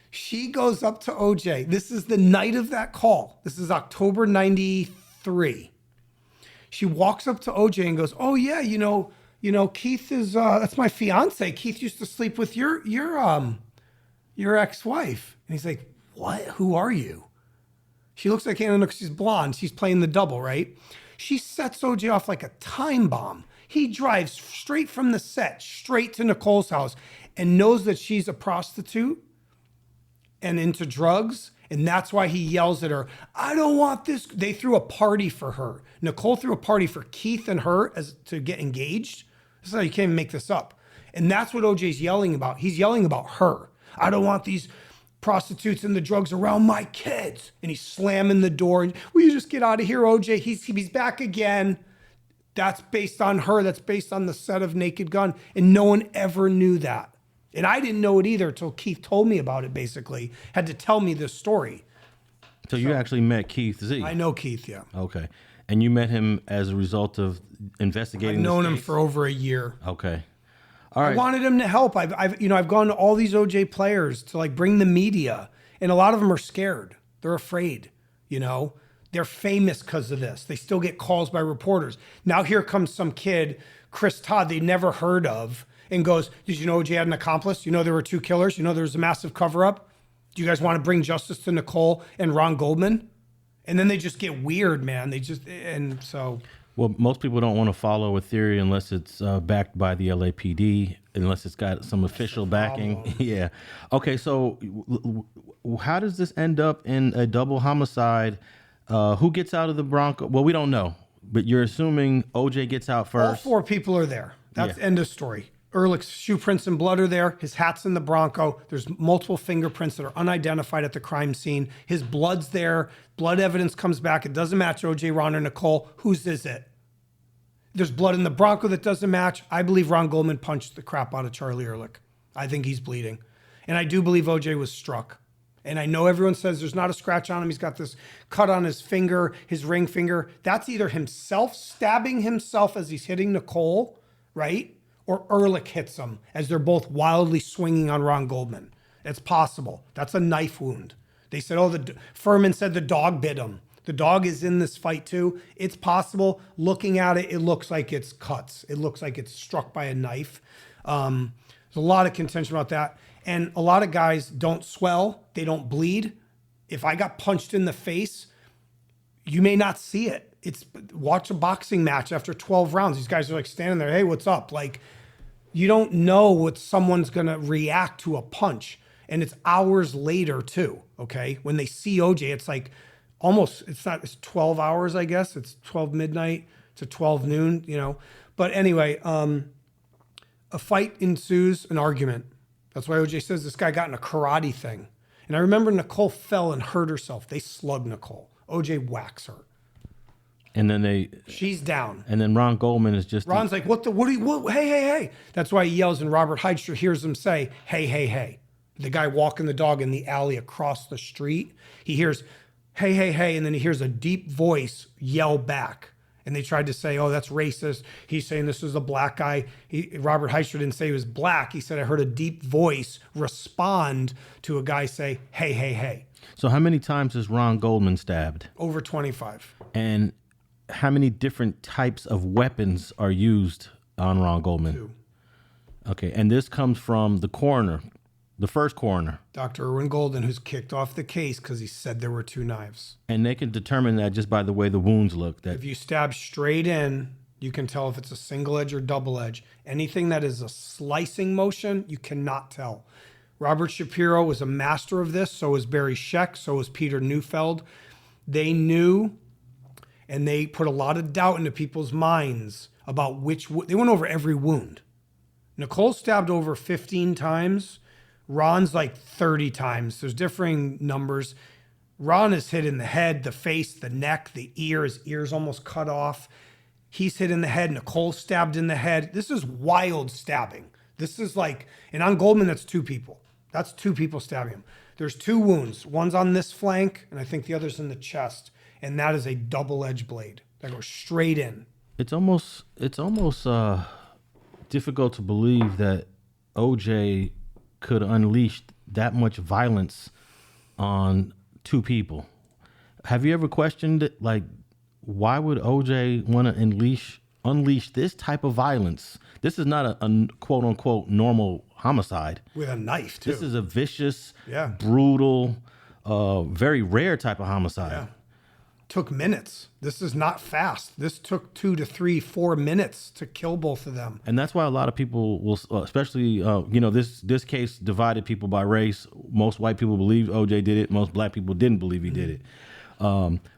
She goes up to OJ. This is the night of that call. This is October 93. She walks up to OJ and goes, "Oh yeah, you know, Keith is that's my fiance. Keith used to sleep with your ex-wife." And he's like, "What? Who are you?" She looks like Anna. She's blonde. She's playing the double, right? She sets OJ off like a time bomb. He drives straight from the set, straight to Nicole's house, and knows that she's a prostitute and into drugs. And that's why he yells at her, "I don't want this." They threw a party for her. Nicole threw a party for Keith and her to get engaged. This is how you can't even make this up. And that's what OJ's yelling about. He's yelling about her. "I don't want these prostitutes and the drugs around my kids." And he's slamming the door. And, "Will you just get out of here, OJ? He's back again." That's based on her. That's based on the set of Naked Gun. And no one ever knew that. And I didn't know it either until Keith told me about it, basically. Had to tell me this story. So you actually met Keith Z? I know Keith, yeah. Okay. And you met him as a result of investigating I've known this him case? for over a year. Okay. All right. I wanted him to help. I've gone to all these OJ players to like bring the media, and a lot of them are scared. They're afraid. They're famous because of this. They still get calls by reporters. Now here comes some kid, Chris Todd, they never heard of, and goes, "Did you know OJ had an accomplice? You know there were 2 killers? You know there was a massive cover-up? Do you guys want to bring justice to Nicole and Ron Goldman?" And then they just get weird, man. Well, most people don't want to follow a theory unless it's backed by the LAPD, unless it's got some official backing. Yeah. Okay, so how does this end up in a double homicide? Who gets out of the Bronco? Well, we don't know, but you're assuming OJ gets out first. All 4 people are there. That's end of story. Ehrlich's shoe prints and blood are there. His hat's in the Bronco. There's multiple fingerprints that are unidentified at the crime scene. His blood's there. Blood evidence comes back. It doesn't match OJ, Ron, or Nicole. Whose is it? There's blood in the Bronco that doesn't match. I believe Ron Goldman punched the crap out of Charlie Ehrlich. I think he's bleeding. And I do believe OJ was struck. And I know everyone says there's not a scratch on him. He's got this cut on his finger, his ring finger. That's either himself stabbing himself as he's hitting Nicole, right? Or Ehrlich hits him as they're both wildly swinging on Ron Goldman. It's possible. That's a knife wound. They said, Furman said the dog bit him. The dog is in this fight too. It's possible. Looking at it, it looks like it's cuts. It looks like it's struck by a knife. There's a lot of contention about that. And a lot of guys don't swell. They don't bleed. If I got punched in the face, you may not see it. Watch a boxing match after 12 rounds. These guys are like standing there. Hey, what's up? Like, you don't know what someone's going to react to a punch. And it's hours later too. Okay. When they see OJ, it's like it's 12 hours, I guess. It's 12 midnight to 12 noon, But anyway, a fight ensues, an argument. That's why OJ says this guy got in a karate thing. And I remember Nicole fell and hurt herself. They slugged Nicole. OJ whacks her. And then she's down. And then Ron Goldman is just... Ron's like, hey. That's why he yells, and Robert Heidstra hears him say, hey. The guy walking the dog in the alley across the street, he hears, hey, and then he hears a deep voice yell back. And they tried to say, oh, that's racist. He's saying this is a black guy. Robert Heidstra didn't say he was black. He said, I heard a deep voice respond to a guy say, hey. So how many times is Ron Goldman stabbed? Over 25. And how many different types of weapons are used on Ron Goldman? 2. Okay, and this comes from the coroner, the first coroner. Dr. Erwin Golden, who's kicked off the case because he said there were 2 knives. And they can determine that just by the way the wounds look. That if you stab straight in, you can tell if it's a single edge or double edge. Anything that is a slicing motion, you cannot tell. Robert Shapiro was a master of this. So was Barry Scheck. So was Peter Neufeld. They knew, and they put a lot of doubt into people's minds about they went over every wound. Nicole stabbed over 15 times. Ron's like 30 times. There's differing numbers. Ron is hit in the head, the face, the neck, the ear. His ear's almost cut off. He's hit in the head. Nicole stabbed in the head. This is wild stabbing. This is like, and on Goldman, that's 2 people. That's 2 people stabbing him. There's 2 wounds. One's on this flank, and I think the other's in the chest. And that is a double-edged blade that goes straight in. It's almost difficult to believe that OJ could unleash that much violence on 2 people. Have you ever questioned it? Like, why would OJ want to unleash this type of violence? This is not a quote unquote normal homicide. With a knife, too. This is a vicious, brutal, very rare type of homicide. Yeah. Took minutes. This is not fast. This took 2 to 3, 4 minutes to kill both of them. And that's why a lot of people will, especially, this case divided people by race. Most white people believe OJ did it. Most black people didn't believe he did it.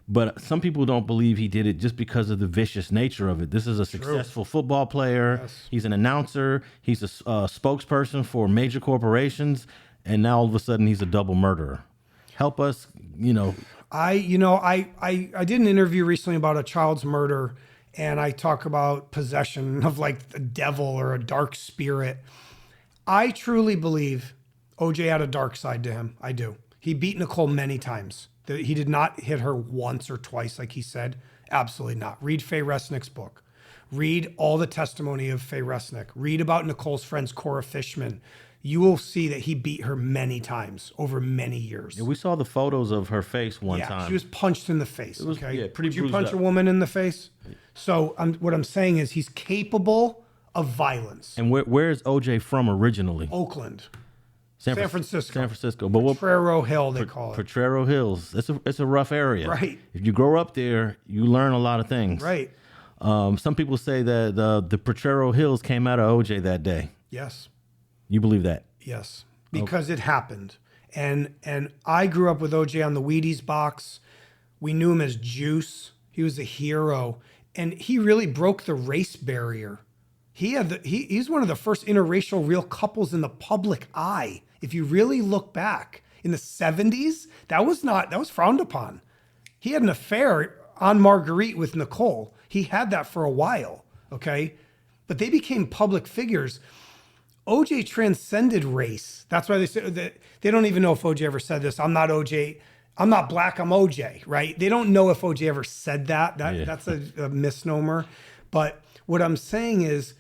But some people don't believe he did it just because of the vicious nature of it. This is a successful football player. Yes. He's an announcer. He's a spokesperson for major corporations. And now all of a sudden he's a double murderer. Help us, I did an interview recently about a child's murder, and I talk about possession of like the devil or a dark spirit. I truly believe OJ had a dark side to him. I do. He beat Nicole many times. He did not hit her once or twice, like he said. Absolutely not. Read Faye Resnick's book. Read all the testimony of Faye Resnick. Read about Nicole's friends, Cora Fishman. You will see that he beat her many times over many years. Yeah, we saw the photos of her face one time. She was punched in the face. It was, okay, yeah, pretty Would you bruised punch up. a woman in the face? So what I'm saying is he's capable of violence. And where is OJ from originally? Oakland, San Francisco. San Francisco. But what Potrero Hill, they call it. Potrero Hills. It's a rough area. Right. If you grow up there, you learn a lot of things. Right. Some people say that the Potrero Hills came out of OJ that day. Yes. You believe that? Yes. Because it happened. And I grew up with OJ on the Wheaties box. We knew him as Juice. He was a hero. And he really broke the race barrier. He's one of the first interracial real couples in the public eye. If you really look back in the 70s, that was frowned upon. He had an affair on Marguerite with Nicole. He had that for a while, okay? But they became public figures. OJ transcended race. That's why they say that they don't even know if OJ ever said this. I'm not OJ. I'm not black. I'm OJ, right? They don't know if OJ ever said that. That's a misnomer. But what I'm saying is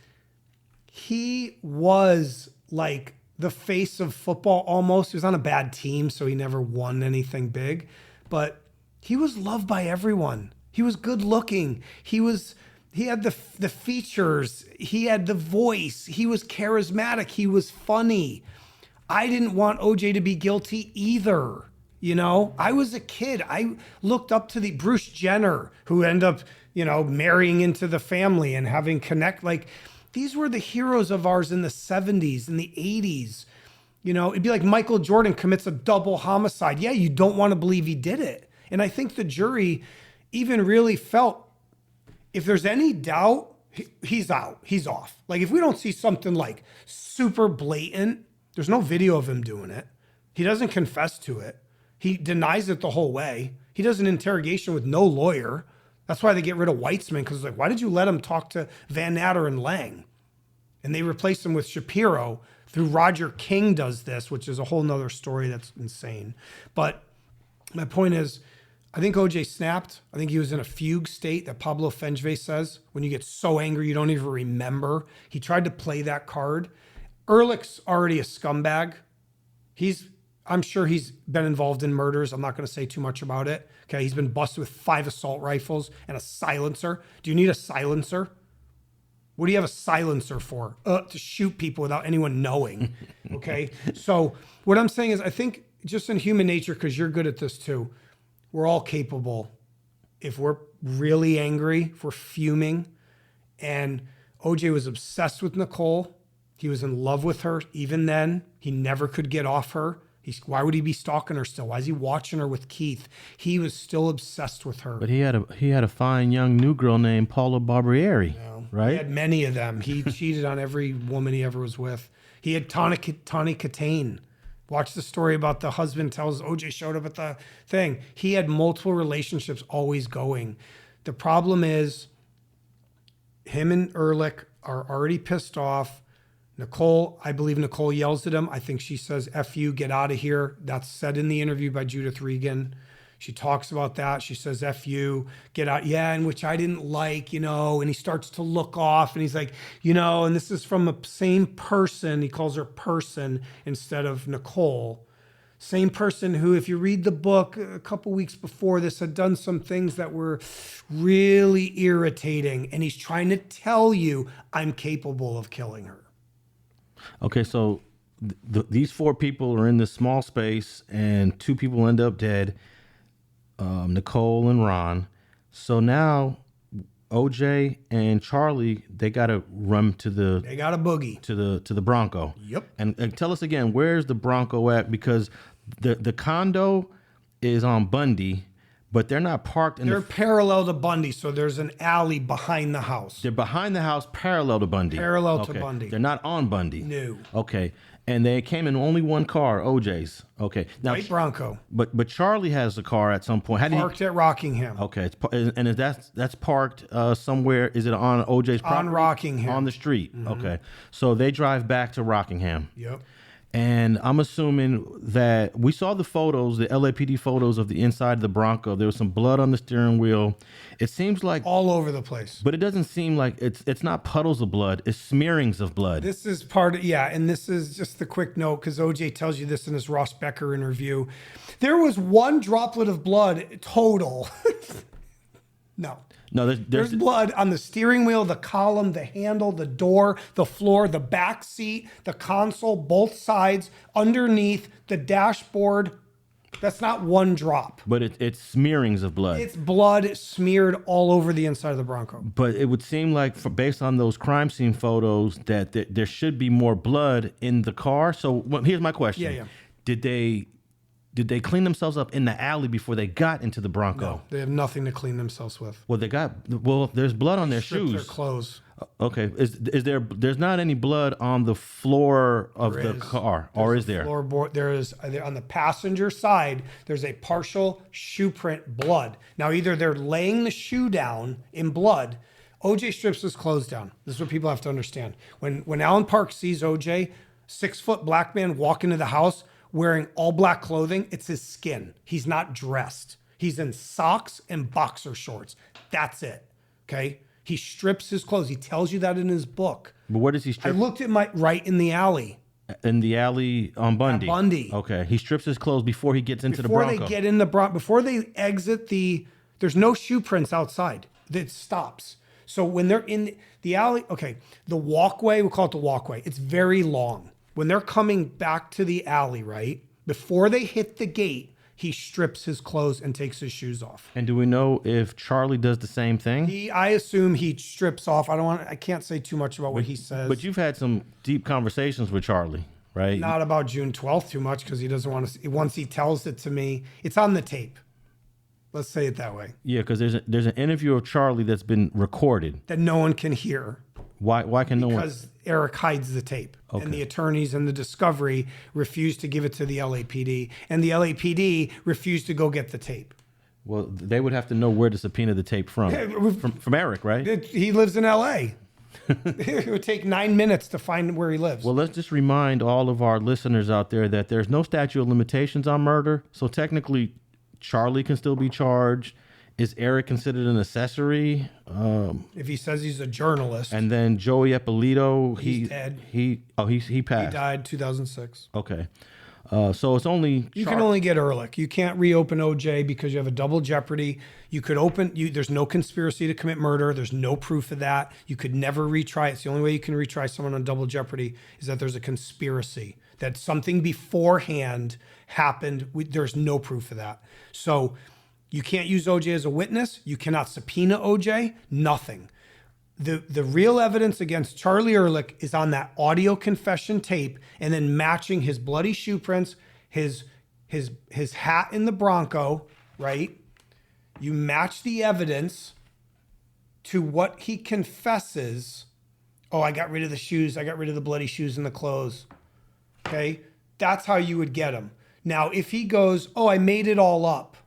he was like the face of football almost. He was on a bad team, so he never won anything big. But he was loved by everyone. He was good looking. He had the features. He had the voice. He was charismatic. He was funny. I didn't want OJ to be guilty either. You know, I was a kid. I looked up to the Bruce Jenner, who ended up, marrying into the family and having like these were the heroes of ours in the 70s and the 80s. It'd be like Michael Jordan commits a double homicide. Yeah, you don't want to believe he did it. And I think the jury even really felt, if there's any doubt, he's out. He's off. Like, if we don't see something like super blatant, there's no video of him doing it. He doesn't confess to it. He denies it the whole way. He does an interrogation with no lawyer. That's why they get rid of Weitzman, because why did you let him talk to Van Natter and Lang? And they replace him with Shapiro through Roger King does this, which is a whole nother story that's insane. But my point is, I think OJ snapped. I think he was in a fugue state that Pablo Fenjve says. When you get so angry, you don't even remember. He tried to play that card. Ehrlich's already a scumbag. I'm sure he's been involved in murders. I'm not going to say too much about it. Okay, he's been busted with 5 assault rifles and a silencer. Do you need a silencer? What do you have a silencer for? To shoot people without anyone knowing. Okay, so what I'm saying is, I think just in human nature, because you're good at this too, we're all capable. If we're really angry, if we're fuming, and OJ was obsessed with Nicole, he was in love with her even then. He never could get off her. Why would he be stalking her still? Why is he watching her with Keith? He was still obsessed with her. But he had a fine young new girl named Paula Barbieri, right? He had many of them. He cheated on every woman he ever was with. He had Tawny Katane. Watch the story about the husband tells OJ showed up at the thing. He had multiple relationships always going. The problem is him and Ehrlich are already pissed off. I believe Nicole yells at him. I think she says, F you, get out of here. That's said in the interview by Judith Regan. She talks about that. She says, F you, get out. Yeah, and which I didn't like, and he starts to look off and he's like, and this is from the same person. He calls her person instead of Nicole. Same person who, if you read the book a couple weeks before this, had done some things that were really irritating. And he's trying to tell you, I'm capable of killing her. Okay, so these 4 people are in this small space and 2 people end up dead, Nicole and Ron. So now OJ and Charlie, they got to run they got a boogie to the Bronco. Yep. And tell us again, where's the Bronco at? Because the condo is on Bundy, but they're not parked in They're parallel to Bundy, so there's an alley behind the house. They're behind the house, parallel to Bundy. Parallel to Bundy. They're not on Bundy. No. Okay. And they came in only one car, OJ's. Okay. Now, White Bronco. But Charlie has the car at some point. Parked at Rockingham. Okay. And that's parked somewhere. Is it on OJ's property? On Rockingham. On the street. Mm-hmm. Okay. So they drive back to Rockingham. Yep. And I'm assuming that we saw the photos, the LAPD photos of the inside of the Bronco. There was some blood on the steering wheel. It seems like all over the place. but it doesn't seem like it's not puddles of blood. It's smearings of blood. This is part of, yeah, and this is just the quick note because OJ tells you this in his Ross Becker interview. There was one droplet of blood total. No. No, there's blood on the steering wheel, the column, the handle, the door, the floor, the back seat, the console, both sides, underneath, the dashboard. That's not one drop. But it's smearings of blood. It's blood smeared all over the inside of the Bronco. But it would seem like, based on those crime scene photos, that there should be more blood in the car. So here's my question. Yeah. Did they clean themselves up in the alley before they got into the Bronco? No, they have nothing to clean themselves with. Well, there's blood on their shoes. Their clothes. Okay. There's not any blood on the floor of the car, or is there? Floorboard. There is on the passenger side. There's a partial shoe print blood. Now, either they're laying the shoe down in blood. OJ strips his clothes down. This is what people have to understand. When Alan Parks sees OJ, 6-foot black man, walk into the house wearing all black clothing, it's his skin. He's not dressed. He's in socks and boxer shorts. That's it. Okay. He strips his clothes. He tells you that in his book. But where does he strip? I looked at right in the alley. In the alley on Bundy. At Bundy. Okay. He strips his clothes before he gets into the Bronco. Before they get in the Bronco, before they exit there's no shoe prints outside. It stops. So when they're in the alley, okay, the walkway, we'll call it the walkway. It's very long. When they're coming back to the alley, right? Before they hit the gate, he strips his clothes and takes his shoes off. And do we know if Charlie does the same thing? I assume he strips off. I can't say too much about what he says. But you've had some deep conversations with Charlie, right? Not about June 12th too much because he doesn't want to. Once he tells it to me, it's on the tape. Let's say it that way. Yeah, because there's an interview of Charlie that's been recorded that no one can hear. Why can no one? Because Eric hides the tape. Okay. And the attorneys and the discovery refused to give it to the LAPD. And the LAPD refused to go get the tape. Well, they would have to know where to subpoena the tape from. From Eric, right? He lives in LA. It would take 9 minutes to find where he lives. Well, let's just remind all of our listeners out there that there's no statute of limitations on murder. So technically, Charlie can still be charged. Is Eric considered an accessory? If he says he's a journalist. And then Joey Eppolito, he's dead. He passed. He died 2006. Okay. So it's only... You can only get Ehrlich. You can't reopen OJ because you have a double jeopardy. You could there's no conspiracy to commit murder. There's no proof of that. You could never retry it. It's the only way you can retry someone on double jeopardy is that there's a conspiracy, that something beforehand happened. There's no proof of that. So you can't use OJ as a witness. You cannot subpoena OJ. Nothing. The real evidence against Charlie Ehrlich is on that audio confession tape, and then matching his bloody shoe prints, his hat in the Bronco, right? You match the evidence to what he confesses. Oh, I got rid of the shoes. I got rid of the bloody shoes and the clothes. Okay? That's how you would get him. Now, if he goes, oh, I made it all up.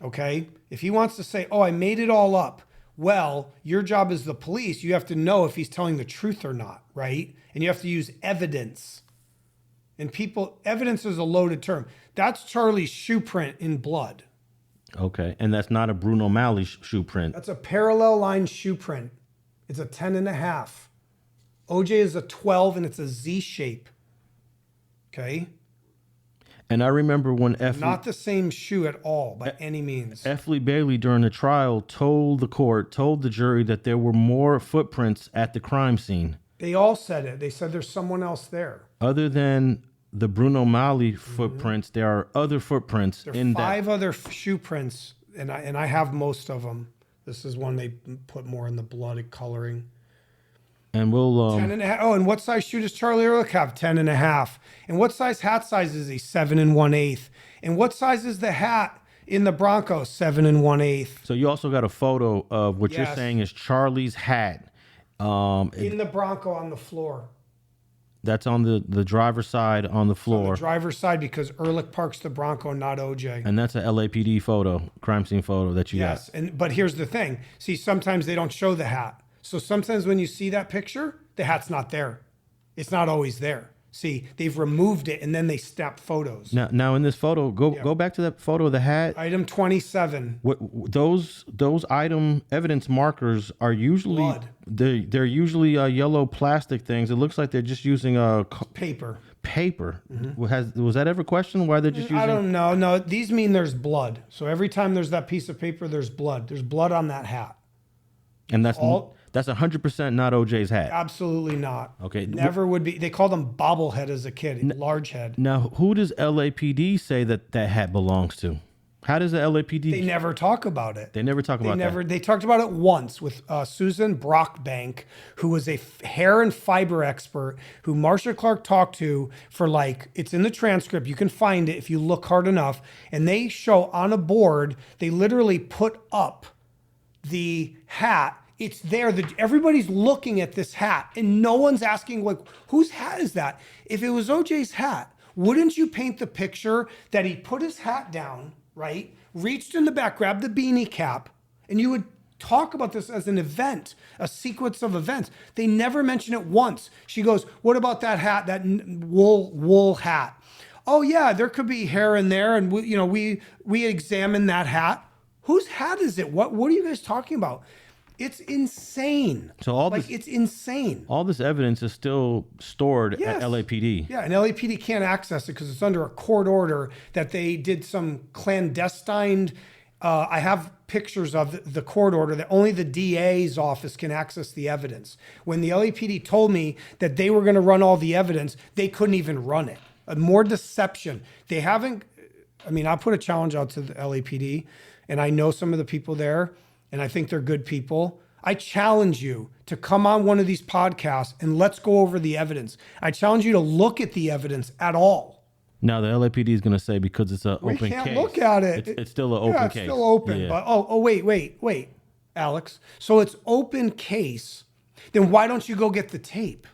Okay? If he wants to say, oh, I made it all up. Well, your job as the police, you have to know if he's telling the truth or not, right? And you have to use evidence. And evidence is a loaded term. That's Charlie's shoe print in blood. Okay. And that's not a Bruno Malley shoe print. That's a parallel line shoe print. It's a 10.5. OJ is a 12 and it's a Z shape. Okay? And I remember when not the same shoe at all, by any means. Ehrlich Bailey, during the trial, told the jury that there were more footprints at the crime scene. They all said it. They said there's someone else there. Other than the Bruno Malley footprints, there are other footprints there are 5 other shoe prints, and I have most of them. This is one they put more in the blood coloring. And we'll 10.5. Oh, and what size shoe does Charlie Ehrlich have? 10.5. And what size hat size is he? 7 1/8. And what size is the hat in the Bronco? 7 1/8. So you also got a photo of what you're saying is Charlie's hat. In the Bronco on the floor. That's on the driver's side on the floor. On the driver's side because Ehrlich parks the Bronco, not OJ. And that's a LAPD photo, crime scene photo that you got. Yes, but here's the thing. See, sometimes they don't show the hat. So sometimes when you see that picture, the hat's not there. It's not always there. See, they've removed it and then they snap photos. Now in this photo, go back to that photo of the hat. Item 27. Those item evidence markers are usually Blood. they're usually yellow plastic things. It looks like they're just using Paper. Was that ever questioned why they're just using? I don't know. No, these mean there's blood. So every time there's that piece of paper, there's blood. There's blood on that hat. And that's 100% not OJ's hat. Absolutely not. Okay. Never would be. They called him bobblehead as a kid, large head. Now, who does LAPD say that hat belongs to? How does the LAPD? They never talk about it. They never talk about that. They talked about it once with Susan Brockbank, who was a hair and fiber expert who Marcia Clark talked to for it's in the transcript. You can find it if you look hard enough. And they show on a board, they literally put up the hat. It's there. Everybody's looking at this hat and no one's asking whose hat is that? If it was OJ's hat, wouldn't you paint the picture that he put his hat down, right? Reached in the back, grabbed the beanie cap, and you would talk about this as an event, a sequence of events. They never mention it once. She goes, what about that hat, that wool hat? Oh yeah, there could be hair in there. And we examined that hat. Whose hat is it? What are you guys talking about? It's insane. So it's insane. All this evidence is still stored at LAPD. Yeah, and LAPD can't access it because it's under a court order that they did some clandestine. I have pictures of the court order that only the DA's office can access the evidence. When the LAPD told me that they were going to run all the evidence, they couldn't even run it. More deception. They haven't. I mean, I put a challenge out to the LAPD, and I know some of the people there. And I think they're good people. I challenge you to come on one of these podcasts and let's go over the evidence. I challenge you to look at the evidence at all. Now the LAPD is going to say because it's an open case. We can't look at it. It's still an open case. It's still open. Yeah. But wait, Alex. So it's open case. Then why don't you go get the tape?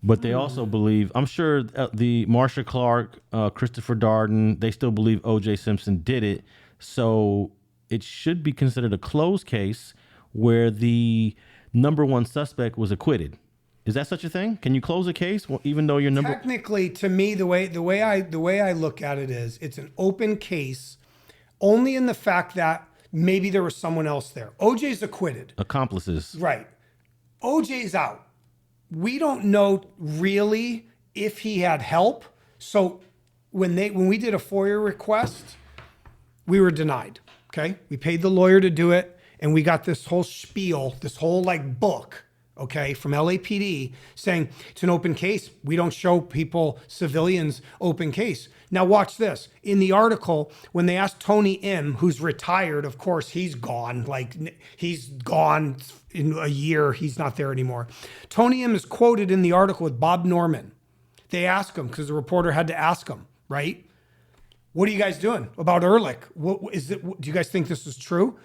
But they also believe, I'm sure the Marcia Clark, Christopher Darden, they still believe OJ Simpson did it. So it should be considered a closed case where the number one suspect was acquitted. Is that such a thing? Can you close a case even though your number? Technically, to me, the way I look at it is, it's an open case, only in the fact that maybe there was someone else there. OJ's acquitted. Accomplices. Right. OJ's out. We don't know really if he had help. So when we did a FOIA request, we were denied. Okay, we paid the lawyer to do it, and we got this whole spiel, this whole book, okay, from LAPD saying it's an open case. We don't show people, civilians, open case. Now watch this. In the article, when they asked Tony M., who's retired, of course, he's gone. He's gone in a year. He's not there anymore. Tony M. is quoted in the article with Bob Norman. They ask him, because the reporter had to ask him, right? What are you guys doing about Ehrlich? Do you guys think this is true?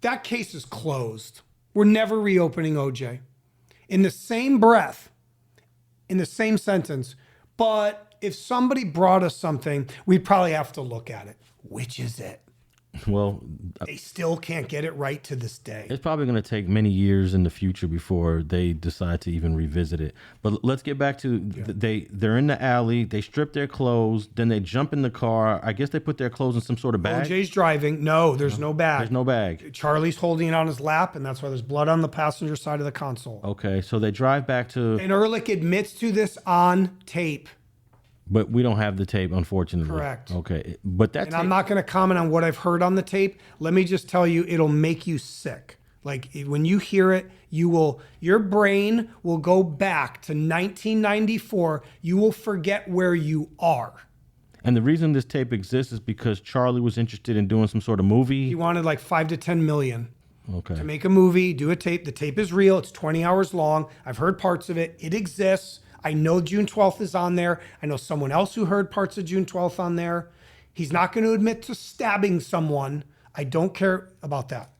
That case is closed. We're never reopening OJ. In the same breath, in the same sentence, but if somebody brought us something, we'd probably have to look at it. Which is it? Well, they still can't get it right to this day. It's probably going to take many years in the future before they decide to even revisit it. But let's get back to they're in the alley. They strip their clothes. Then they jump in the car. I guess they put their clothes in some sort of bag. OJ's driving. No, there's no bag. There's no bag. Charlie's holding it on his lap, and that's why there's blood on the passenger side of the console. Okay, so they drive back to... And Ehrlich admits to this on tape. But we don't have the tape, unfortunately. Correct. Okay, but that's... And I'm not going to comment on what I've heard on the tape. Let me just tell you, it'll make you sick. When you hear it, your brain will go back to 1994. You will forget where you are. And the reason this tape exists is because Charlie was interested in doing some sort of movie. He wanted $5 to $10 million. Okay. To make a movie, do a tape. The tape is real. It's 20 hours long. I've heard parts of it. It exists. I know June 12th is on there. I know someone else who heard parts of June 12th on there. He's not going to admit to stabbing someone. I don't care about that.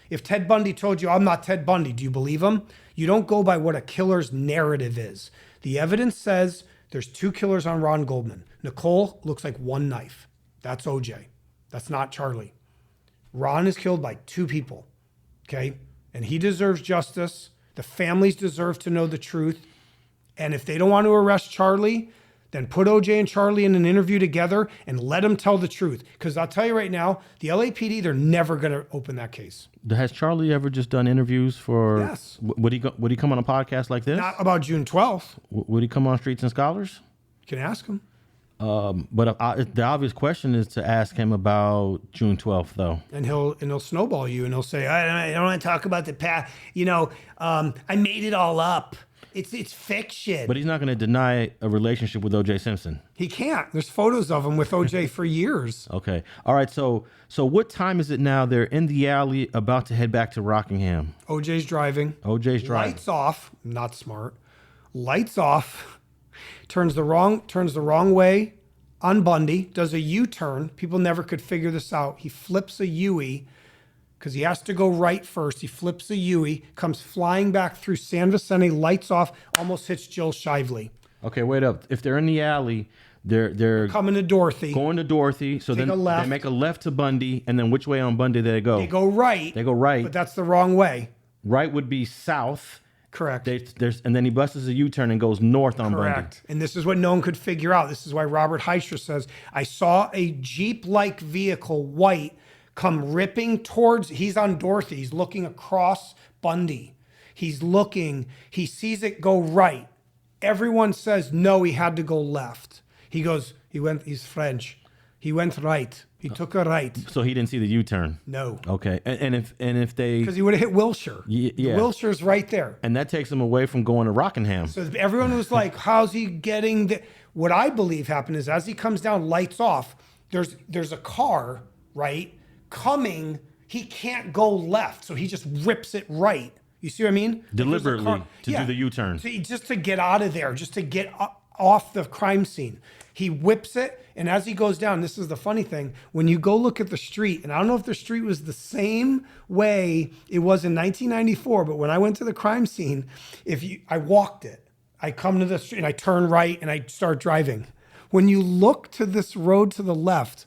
If Ted Bundy told you, I'm not Ted Bundy, do you believe him? You don't go by what a killer's narrative is. The evidence says there's 2 killers on Ron Goldman. Nicole looks like 1 knife. That's OJ. That's not Charlie. Ron is killed by 2 people. Okay? And he deserves justice. The families deserve to know the truth. And if they don't want to arrest Charlie, then put OJ and Charlie in an interview together and let them tell the truth. Because I'll tell you right now, the LAPD, they're never going to open that case. Has Charlie ever just done interviews for? Yes. Would he come on a podcast like this? Not about June 12th. Would he come on Streets and Scholars? You can ask him. But the obvious question is to ask him about June 12th, though. And he'll snowball you, and he'll say, I don't want to talk about the past. I made it all up. It's fiction. But he's not going to deny a relationship with OJ Simpson. He can't. There's photos of him with OJ for years. Okay. All right. So what time is it now? They're in the alley about to head back to Rockingham. OJ's driving. Lights off. Not smart. Lights off. Turns the wrong way on Bundy. Does a U-turn. People never could figure this out. He flips a Yui because he has to go right first. He flips a Yui, comes flying back through San Vicente, lights off, almost hits Jill Shively. Okay, wait up. If they're in the alley, they're coming to Dorothy. Going to Dorothy. So then they make a left to Bundy, and then which way on Bundy do they go? They go right. But that's the wrong way. Right would be south. Correct. And then he busts a U-turn and goes north on Bundy. Correct. And this is what no one could figure out. This is why Robert Heischer says, I saw a Jeep-like vehicle, white, come ripping towards, he's on Dorothy. He's looking across Bundy. He's looking, he sees it go right. Everyone says, no, he had to go left. He goes, he's French. He went right. He took a right. So he didn't see the U-turn? No. Okay. And if they... Because he would have hit Wilshire. Yeah. Wilshire's right there. And that takes him away from going to Rockingham. So everyone was like, how's he getting... What I believe happened is as he comes down, lights off, there's a car, right, coming. He can't go left. So he just rips it right. You see what I mean? Deliberately to do the U-turn. Just to get out of there, just to get off the crime scene. He whips it, and as he goes down, this is the funny thing, when you go look at the street, and I don't know if the street was the same way it was in 1994, but when I went to the crime scene, I walked it. I come to the street, and I turn right, and I start driving. When you look to this road to the left,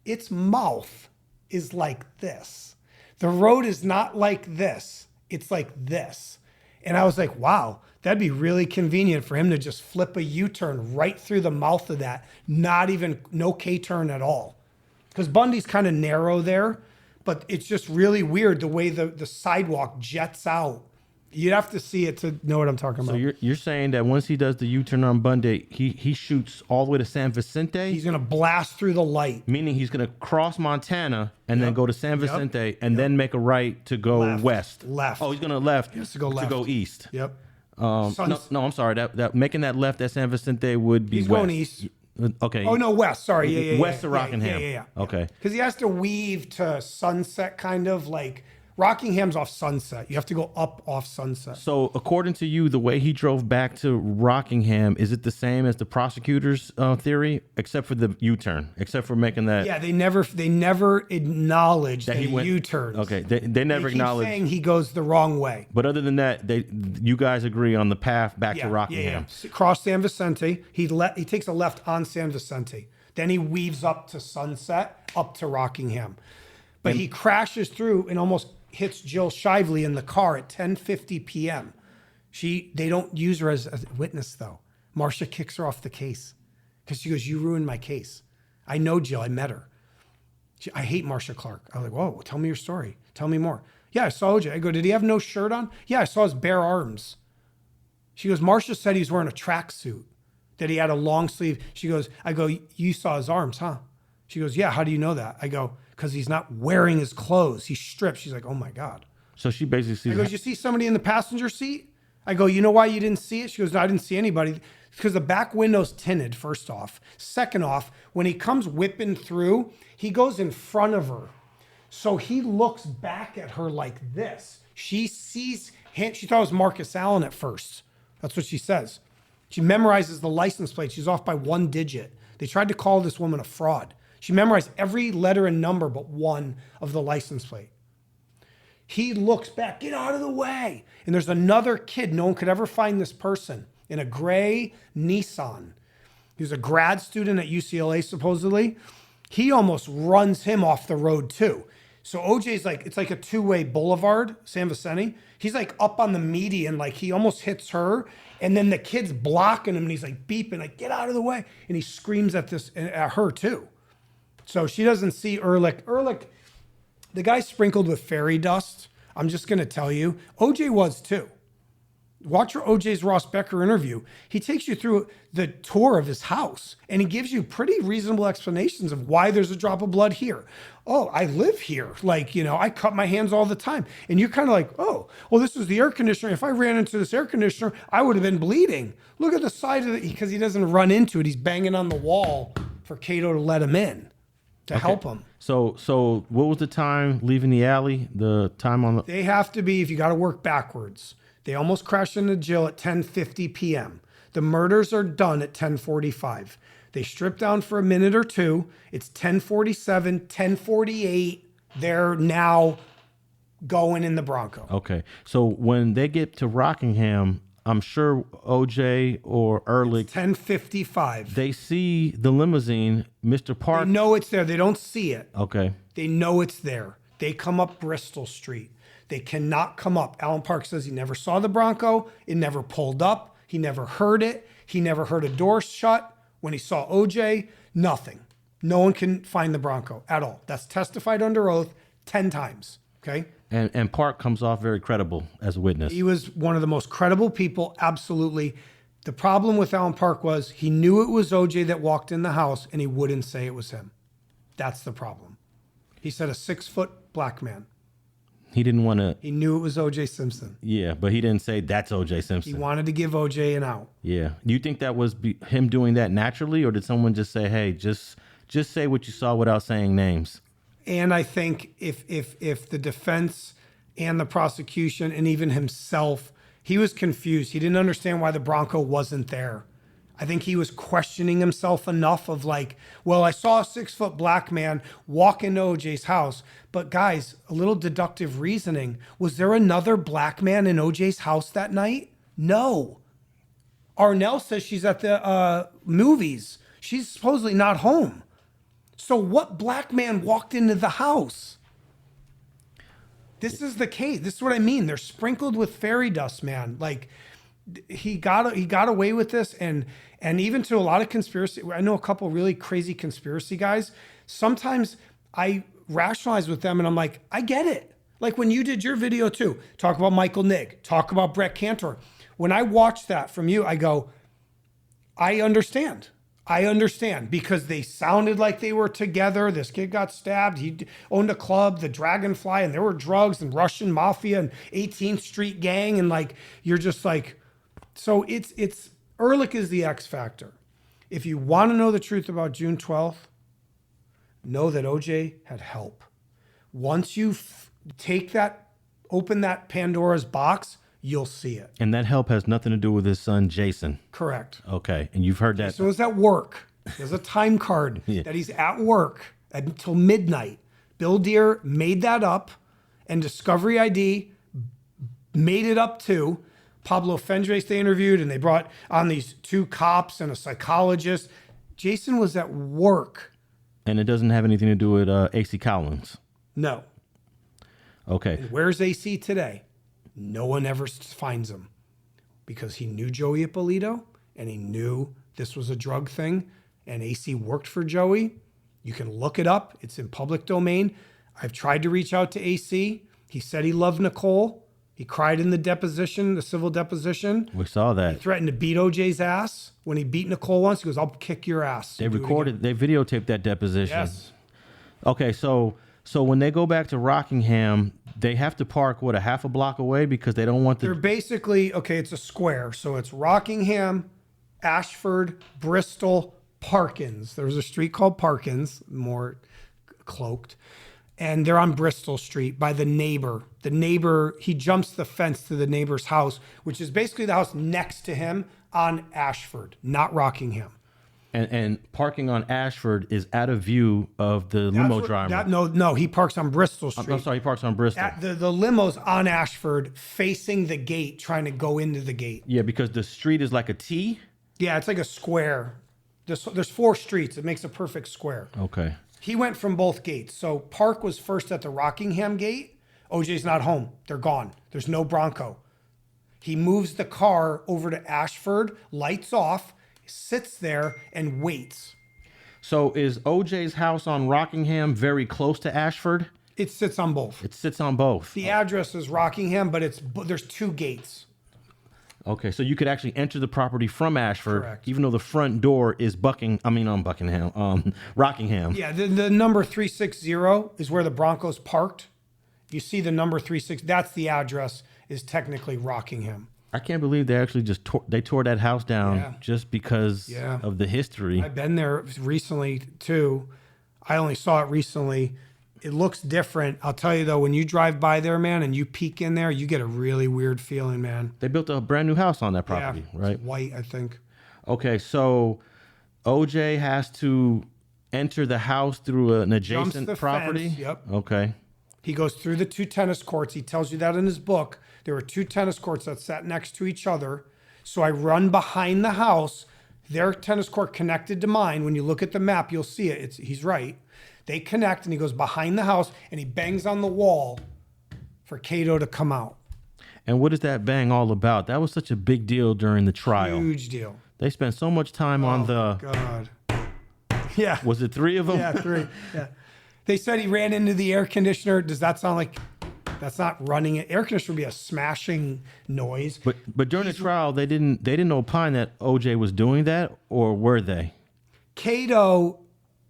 its mouth is like this. The road is not like this. It's like this. And I was like, wow, that'd be really convenient for him to just flip a U-turn right through the mouth of that. No K-turn at all. Because Bundy's kind of narrow there, but it's just really weird the way the sidewalk jets out. You'd have to see it to know what I'm talking about. So you're saying that once he does the U-turn on Bundy, he shoots all the way to San Vicente? He's going to blast through the light. Meaning he's going to cross Montana and then go to San Vicente and then make a right to go west. Left. Oh, he's going to left. He has to go left. To go east. Yep. No, I'm sorry. That making that left at San Vicente would be he's west. Going east. Okay. Oh, no, west. Sorry. West of Rockingham. Yeah. Okay. Because he has to weave to Sunset, kind of like Rockingham's off Sunset. You have to go up off Sunset. So according to you, the way he drove back to Rockingham, is it the same as the prosecutors' theory, except for the U-turn, except for making that? Yeah, they never acknowledge that he U-turns. Okay, they never acknowledge. Saying he goes the wrong way. But other than that, you guys agree on the path back to Rockingham. Yeah. Cross San Vicente. He takes a left on San Vicente. Then he weaves up to Sunset, up to Rockingham. But he crashes through and almost hits Jill Shively in the car at 10:50 p.m. They don't use her as a witness, though. Marcia kicks her off the case because she goes, you ruined my case. I know Jill. I met her. I hate Marcia Clark. I was like, whoa, tell me your story. Tell me more. Yeah, I saw OJ. I go, did he have no shirt on? Yeah, I saw his bare arms. She goes, Marcia said he was wearing a tracksuit, that he had a long sleeve. She goes, I go, you saw his arms, huh? She goes, yeah, how do you know that? I go, because he's not wearing his clothes. He's stripped. She's like, oh my God. So she basically sees... I go, did you see somebody in the passenger seat? I go, you know why you didn't see it? She goes, no, I didn't see anybody. Because the back window's tinted, first off. Second off, when he comes whipping through, he goes in front of her. So he looks back at her like this. She sees him. She thought it was Marcus Allen at first. That's what she says. She memorizes the license plate. She's off by 1 digit. They tried to call this woman a fraud. She memorized every letter and number but one of the license plate. He looks back, get out of the way. And there's another kid, no one could ever find this person, in a gray Nissan. He was a grad student at UCLA, supposedly. He almost runs him off the road, too. So OJ's like, it's like a two-way boulevard, San Vicente. He's like up on the median, like he almost hits her. And then the kid's blocking him and he's like beeping, like, get out of the way. And he screams at her too. So she doesn't see Ehrlich. Ehrlich, the guy sprinkled with fairy dust. I'm just going to tell you, OJ was too. Watch your OJ's Ross Becker interview. He takes you through the tour of his house and he gives you pretty reasonable explanations of why there's a drop of blood here. Oh, I live here. Like, you know, I cut my hands all the time. And you're kind of like, oh, well, this is the air conditioner. If I ran into this air conditioner, I would have been bleeding. Look at the side of it, because he doesn't run into it. He's banging on the wall for Cato to let him in, to help him. So what was the time leaving the alley? The time on the... They have to be, if you got to work backwards. They almost crashed into jail at 10:50 p.m. The murders are done at 10:45. They strip down for a minute or two. It's 10:47, 10:48. They're now going in the Bronco. Okay. So when they get to Rockingham, I'm sure OJ or Ehrlich... It's 10:55. They see the limousine, Mr. Park... They know it's there. They don't see it. Okay. They know it's there. They come up Bristol Street. They cannot come up. Alan Park says he never saw the Bronco. It never pulled up. He never heard it. He never heard a door shut. When he saw OJ, nothing. No one can find the Bronco at all. That's testified under oath 10 times. Okay. And Park comes off very credible as a witness. He was one of the most credible people. Absolutely. The problem with Alan Park was he knew it was OJ that walked in the house and he wouldn't say it was him. That's the problem. He said a 6-foot black man. He didn't want to... He knew it was OJ Simpson. Yeah, but he didn't say that's OJ Simpson. He wanted to give OJ an out. Yeah. Do you think that was him doing that naturally, or did someone just say, hey, just say what you saw without saying names? And I think if the defense and the prosecution and even himself, he was confused. He didn't understand why the Bronco wasn't there. I think he was questioning himself enough of like, well, I saw a 6-foot black man walk into OJ's house. But guys, a little deductive reasoning. Was there another black man in OJ's house that night? No. Arnell says she's at the movies. She's supposedly not home. So what black man walked into the house? This is the case. This is what I mean. They're sprinkled with fairy dust, man. Like he got away with this, and even to a lot of conspiracy. I know a couple really crazy conspiracy guys. Sometimes I rationalize with them, and I'm like, I get it. Like when you did your video too, talk about Michael Nigg, talk about Brett Cantor. When I watch that from you, I go, I understand. I understand, because they sounded like they were together. This kid got stabbed. He owned a club, the Dragonfly, and there were drugs and Russian mafia and 18th Street gang. And like, you're just like, so it's Ehrlich is the X factor. If you want to know the truth about June 12th, know that OJ had help. Once you open that Pandora's box, you'll see it. And that help has nothing to do with his son, Jason. Correct. Okay. And you've heard that. So it's at work. There's a time card that he's at work until midnight. Bill Deere made that up, and Discovery ID made it up too. Pablo Fendres they interviewed, and they brought on these 2 cops and a psychologist. Jason was at work. And it doesn't have anything to do with AC Collins. No. Okay. And where's AC today? No one ever finds him, because he knew Joey Ippolito and he knew this was a drug thing, and AC worked for Joey. You can look it up. It's in public domain. I've tried to reach out to AC. He said he loved Nicole. He cried in the deposition, the civil deposition. We saw that. He threatened to beat OJ's ass. When he beat Nicole once, he goes, I'll kick your ass. They recorded, they videotaped that deposition. Yes. Okay, so when they go back to Rockingham, they have to park, what, a half a block away, because they don't want the... They're basically, okay, it's a square. So it's Rockingham, Ashford, Bristol, Parkins. There's a street called Parkins, more cloaked. And they're on Bristol Street by the neighbor. The neighbor, he jumps the fence to the neighbor's house, which is basically the house next to him on Ashford, not Rockingham. And parking on Ashford is out of view of the limo driver. No, he parks on Bristol Street. I'm sorry, he parks on Bristol. The limo's on Ashford, facing the gate, trying to go into the gate. Yeah, because the street is like a T? Yeah, it's like a square. There's 4 streets. It makes a perfect square. Okay. He went from both gates. So Park was first at the Rockingham gate. OJ's not home. They're gone. There's no Bronco. He moves the car over to Ashford, lights off, sits there and waits. So is OJ's house on Rockingham very close to Ashford? It sits on both. It sits on both. The address is Rockingham, but there's two gates. Okay, so you could actually enter the property from Ashford, Correct. even though the front door is Rockingham. Yeah, the number 360 is where the Broncos parked. You see the number 360, that's the address, is technically Rockingham. I can't believe they actually just tore that house down just because of the history. I've been there recently too. I only saw it recently. It looks different. I'll tell you though, when you drive by there, man, and you peek in there, you get a really weird feeling, man. They built a brand new house on that property, right? It's white, I think. Okay, so OJ has to enter the house through an adjacent property? Fence, yep. Okay. He goes through the two tennis courts. He tells you that in his book. There were two tennis courts that sat next to each other. So I run behind the house. Their tennis court connected to mine. When you look at the map, you'll see it. He's right. They connect and he goes behind the house and he bangs on the wall for Cato to come out. And what is that bang all about? That was such a big deal during the trial. Huge deal. They spent so much time on the... God. Yeah. Was it 3 of them? Yeah, 3. Yeah. They said he ran into the air conditioner. Does that sound like... That's not running it. Air conditioner would be a smashing noise. But during the trial, they didn't opine that OJ was doing that, or were they? Cato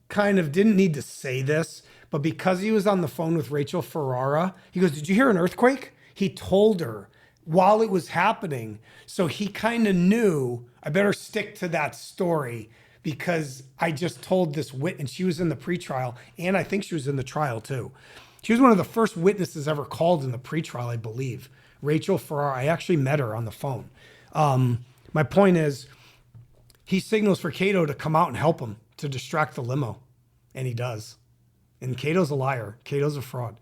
kind of didn't need to say this, but because he was on the phone with Rachel Ferrara, he goes, "Did you hear an earthquake?" He told her while it was happening. So he kind of knew, I better stick to that story because I just told this and she was in the pretrial, and I think she was in the trial too. She was one of the first witnesses ever called in the pretrial, I believe. Rachel Ferrara. I actually met her on the phone. My point is, he signals for Cato to come out and help him to distract the limo, and he does. And Cato's a liar. Cato's a fraud.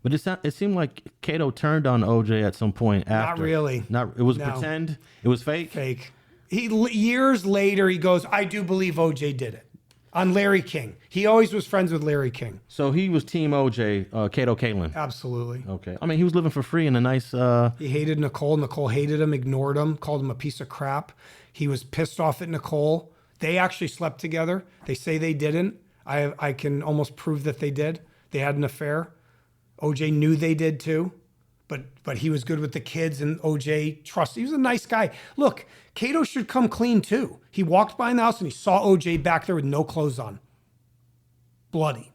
But it seemed like Cato turned on OJ at some point after. Not really. It was pretend. It was fake. Fake. Years later, he goes, "I do believe OJ did it." On Larry King. He always was friends with Larry King. So he was team OJ, Cato Kalin. Absolutely. Okay. I mean, he was living for free in a nice... He hated Nicole. Nicole hated him, ignored him, called him a piece of crap. He was pissed off at Nicole. They actually slept together. They say they didn't. I can almost prove that they did. They had an affair. OJ knew they did too. But he was good with the kids, and OJ trusted. He was a nice guy. Look, Cato should come clean too. He walked by in the house and he saw OJ back there with no clothes on, bloody,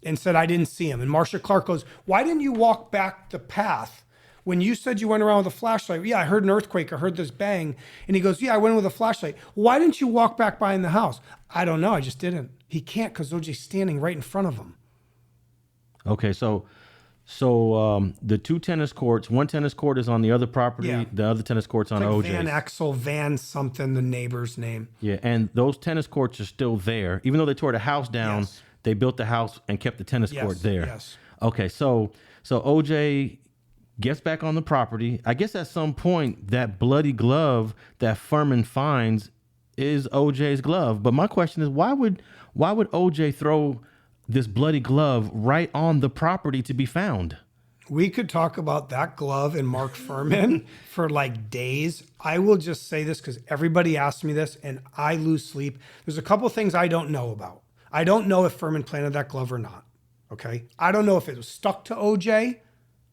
and said, "I didn't see him." And Marcia Clark goes, "Why didn't you walk back the path when you said you went around with a flashlight?" "Yeah, I heard an earthquake. I heard this bang." And he goes, "Yeah, I went in with a flashlight." "Why didn't you walk back by in the house?" "I don't know. I just didn't." He can't because OJ's standing right in front of him. Okay, so the two tennis courts, one tennis court is on the other property, the other tennis court's on OJ. Van Exel, Van something, the neighbor's name. Yeah, and those tennis courts are still there. Even though they tore the house down, Yes. they built the house and kept the tennis court there. Yes. Okay, so OJ gets back on the property. I guess at some point that bloody glove that Furman finds is OJ's glove. But my question is, why would OJ throw this bloody glove right on the property to be found? We could talk about that glove and Mark Furman for like days. I will just say this because everybody asks me this and I lose sleep. There's a couple things I don't know about. I don't know if Furman planted that glove or not. Okay. I don't know if it was stuck to OJ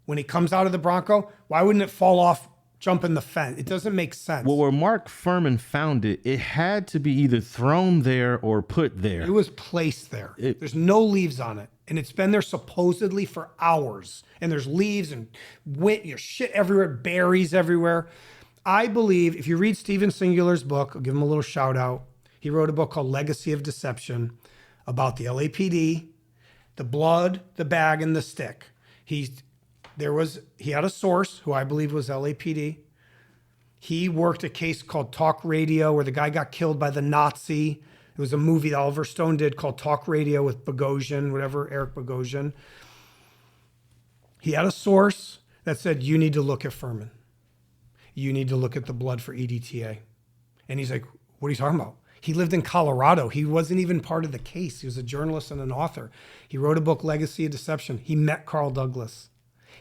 when he comes out of the Bronco. Why wouldn't it fall off, jump in the fence? It doesn't make sense. Well, where Mark Furman found it, it had to be either thrown there or put there. It was placed there. There's no leaves on it. And it's been there supposedly for hours. And there's leaves and shit everywhere, berries everywhere. I believe if you read Steven Singular's book, I'll give him a little shout out. He wrote a book called Legacy of Deception about the LAPD, the blood, the bag, and the stick. He had a source who I believe was LAPD. He worked a case called Talk Radio where the guy got killed by the Nazi. It was a movie that Oliver Stone did called Talk Radio with Bogosian, Eric Bogosian. He had a source that said, you need to look at Furman. You need to look at the blood for EDTA. And he's like, what are you talking about? He lived in Colorado. He wasn't even part of the case. He was a journalist and an author. He wrote a book, Legacy of Deception. He met Carl Douglas.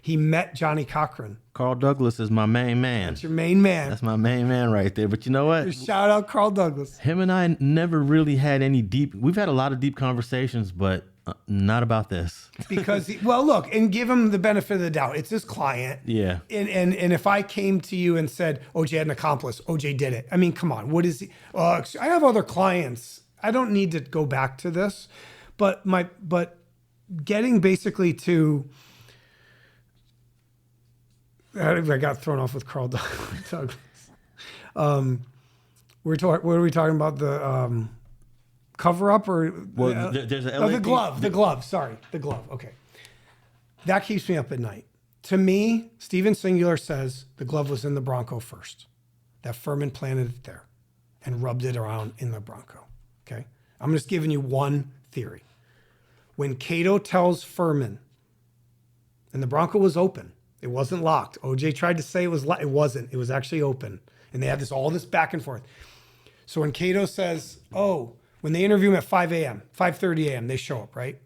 He met Johnny Cochran. Carl Douglas is my main man. That's your main man. That's my main man right there. But you know what? Shout out Carl Douglas. Him and I never really had any deep. We've had a lot of deep conversations, but not about this. Because, well, look, and give him the benefit of the doubt. It's his client. Yeah. And if I came to you and said, OJ had an accomplice, OJ did it. I mean, come on. What is he? I have other clients. I don't need to go back to this. But getting basically to... I got thrown off with Carl Douglas. What are we talking about? The cover up or there's an the glove. The glove. Sorry, the glove. Okay, that keeps me up at night. To me, Steven Singular says the glove was in the Bronco first. That Furman planted it there and rubbed it around in the Bronco. Okay, I'm just giving you one theory. When Cato tells Furman, and the Bronco was open. It wasn't locked. OJ tried to say it was locked. It wasn't. It was actually open. And they had all this back and forth. So when Cato says, when they interview him at 5 a.m., 5:30 a.m., they show up, right?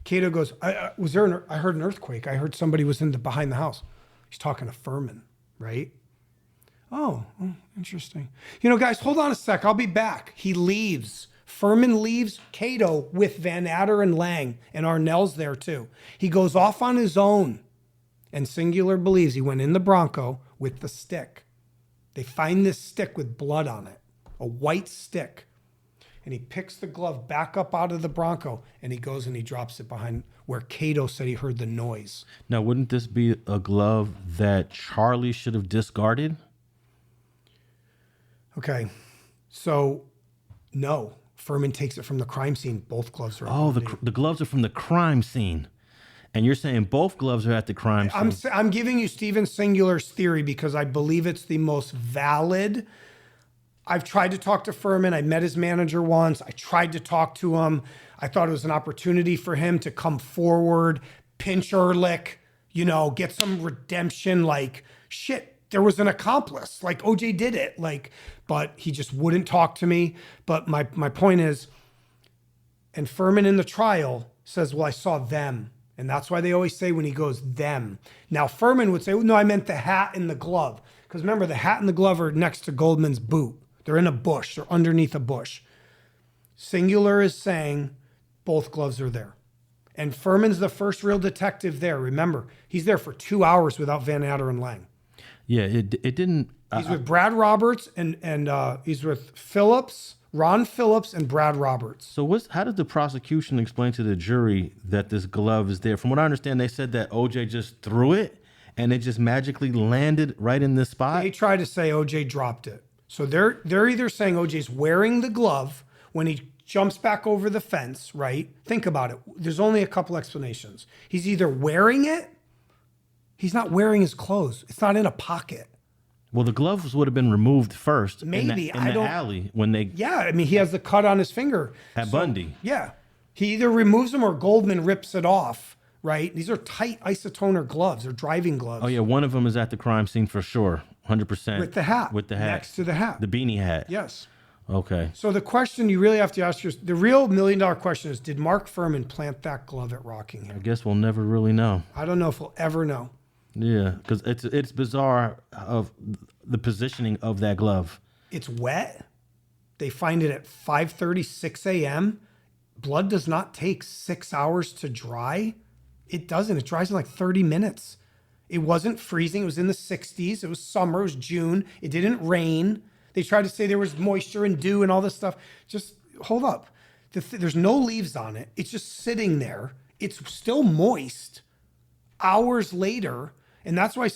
Cato goes, I heard an earthquake. I heard somebody was behind the house. He's talking to Furman, right? Oh, interesting. Guys, hold on a sec. I'll be back. He leaves. Furman leaves Cato with Van Adder and Lang, and Arnell's there too. He goes off on his own. And Singular believes he went in the Bronco with the stick. They find this stick with blood on it, a white stick. And he picks the glove back up out of the Bronco and he goes and he drops it behind where Cato said he heard the noise. Now, wouldn't this be a glove that Charlie should have discarded? Okay. So, no. Furman takes it from the crime scene. Both gloves are. Oh, the gloves are from the crime scene. And you're saying both gloves are at the crime scene. I'm giving you Steven Singular's theory because I believe it's the most valid. I've tried to talk to Furman. I met his manager once. I tried to talk to him. I thought it was an opportunity for him to come forward, pinch Ehrlich, get some redemption. Like, shit, there was an accomplice. Like, OJ did it. But he just wouldn't talk to me. But my point is, and Furman in the trial says, well, I saw them. And that's why they always say when he goes, them. Now, Furman would say, no, I meant the hat and the glove. Because remember, the hat and the glove are next to Goldman's boot. They're in a bush. They're underneath a bush. Singular is saying both gloves are there. And Furman's the first real detective there. Remember, he's there for 2 hours without Van Adder and Lang. Yeah, it didn't... He's with Brad Roberts and he's with Ron Phillips and Brad Roberts. So how did the prosecution explain to the jury that this glove is there? From what I understand, they said that OJ just threw it and it just magically landed right in this spot. They tried to say OJ dropped it. So they're either saying OJ's wearing the glove when he jumps back over the fence, right? Think about it. There's only a couple explanations. He's either wearing it. He's not wearing his clothes. It's not in a pocket. Well, the gloves would have been removed first. Maybe. in the alley when they... Yeah, I mean, he has the cut on his finger. At Bundy. Yeah. He either removes them or Goldman rips it off, right? These are tight isotoner gloves. They're driving gloves. Oh, yeah. One of them is at the crime scene for sure. 100%. With the hat. With the hat. Next to the hat. The beanie hat. Yes. Okay. So the question you really have to ask yourself, the real $1 million question is, did Mark Furman plant that glove at Rockingham? I guess we'll never really know. I don't know if we'll ever know. Yeah, because it's bizarre of the positioning of that glove. It's wet. They find it at 5:30, 6 a.m. Blood does not take 6 hours to dry. It doesn't. It dries in like 30 minutes. It wasn't freezing. It was in the 60s. It was summer. It was June. It didn't rain. They tried to say there was moisture and dew and all this stuff. Just hold up. There's no leaves on it. It's just sitting there. It's still moist hours later. And that's why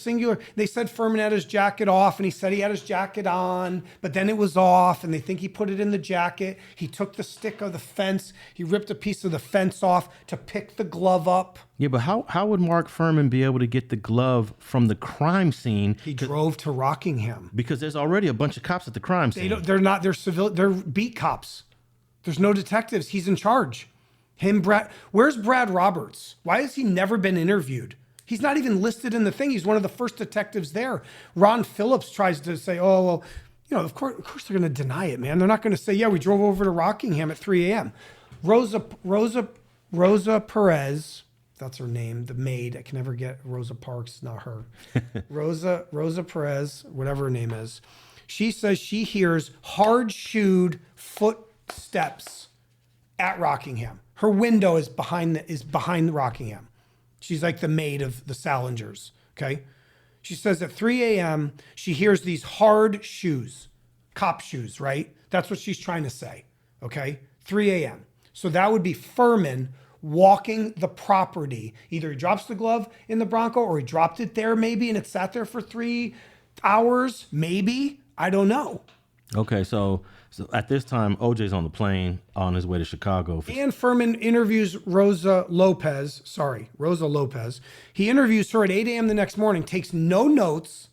they said Furman had his jacket off and he said he had his jacket on, but then it was off and they think he put it in the jacket. He took the stick of the fence. He ripped a piece of the fence off to pick the glove up. Yeah, but how would Mark Furman be able to get the glove from the crime scene? He drove to Rockingham. Because there's already a bunch of cops at the crime scene. They're beat cops. There's no detectives. He's in charge. Where's Brad Roberts? Why has he never been interviewed? He's not even listed in the thing. He's one of the first detectives there. Ron Phillips tries to say, oh, well, of course they're going to deny it, man. They're not going to say, yeah, we drove over to Rockingham at 3 a.m. Rosa Perez, that's her name, the maid. I can never get Rosa Parks, not her. Rosa Perez, whatever her name is. She says she hears hard-shoed footsteps at Rockingham. Her window is behind Rockingham. She's like the maid of the Salingers, okay? She says at 3 a.m., she hears these hard shoes, cop shoes, right? That's what she's trying to say, okay? 3 a.m. So that would be Furman walking the property. Either he drops the glove in the Bronco or he dropped it there maybe and it sat there for 3 hours, maybe. I don't know. Okay, so at this time, OJ's on the plane on his way to Chicago. And Furman interviews Rosa Lopez. He interviews her at 8 a.m. the next morning, takes no notes,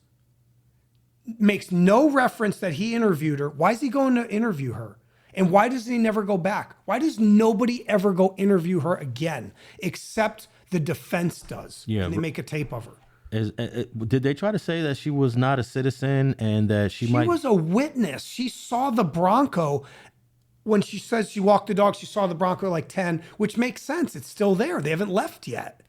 makes no reference that he interviewed her. Why is he going to interview her? And why does he never go back? Why does nobody ever go interview her again, except the defense does? Yeah, and they make a tape of her. Did they try to say that she was not a citizen and that she was a witness? She saw the Bronco. When she says she walked the dog, she saw the Bronco like 10, which makes sense. It's still there. They haven't left yet.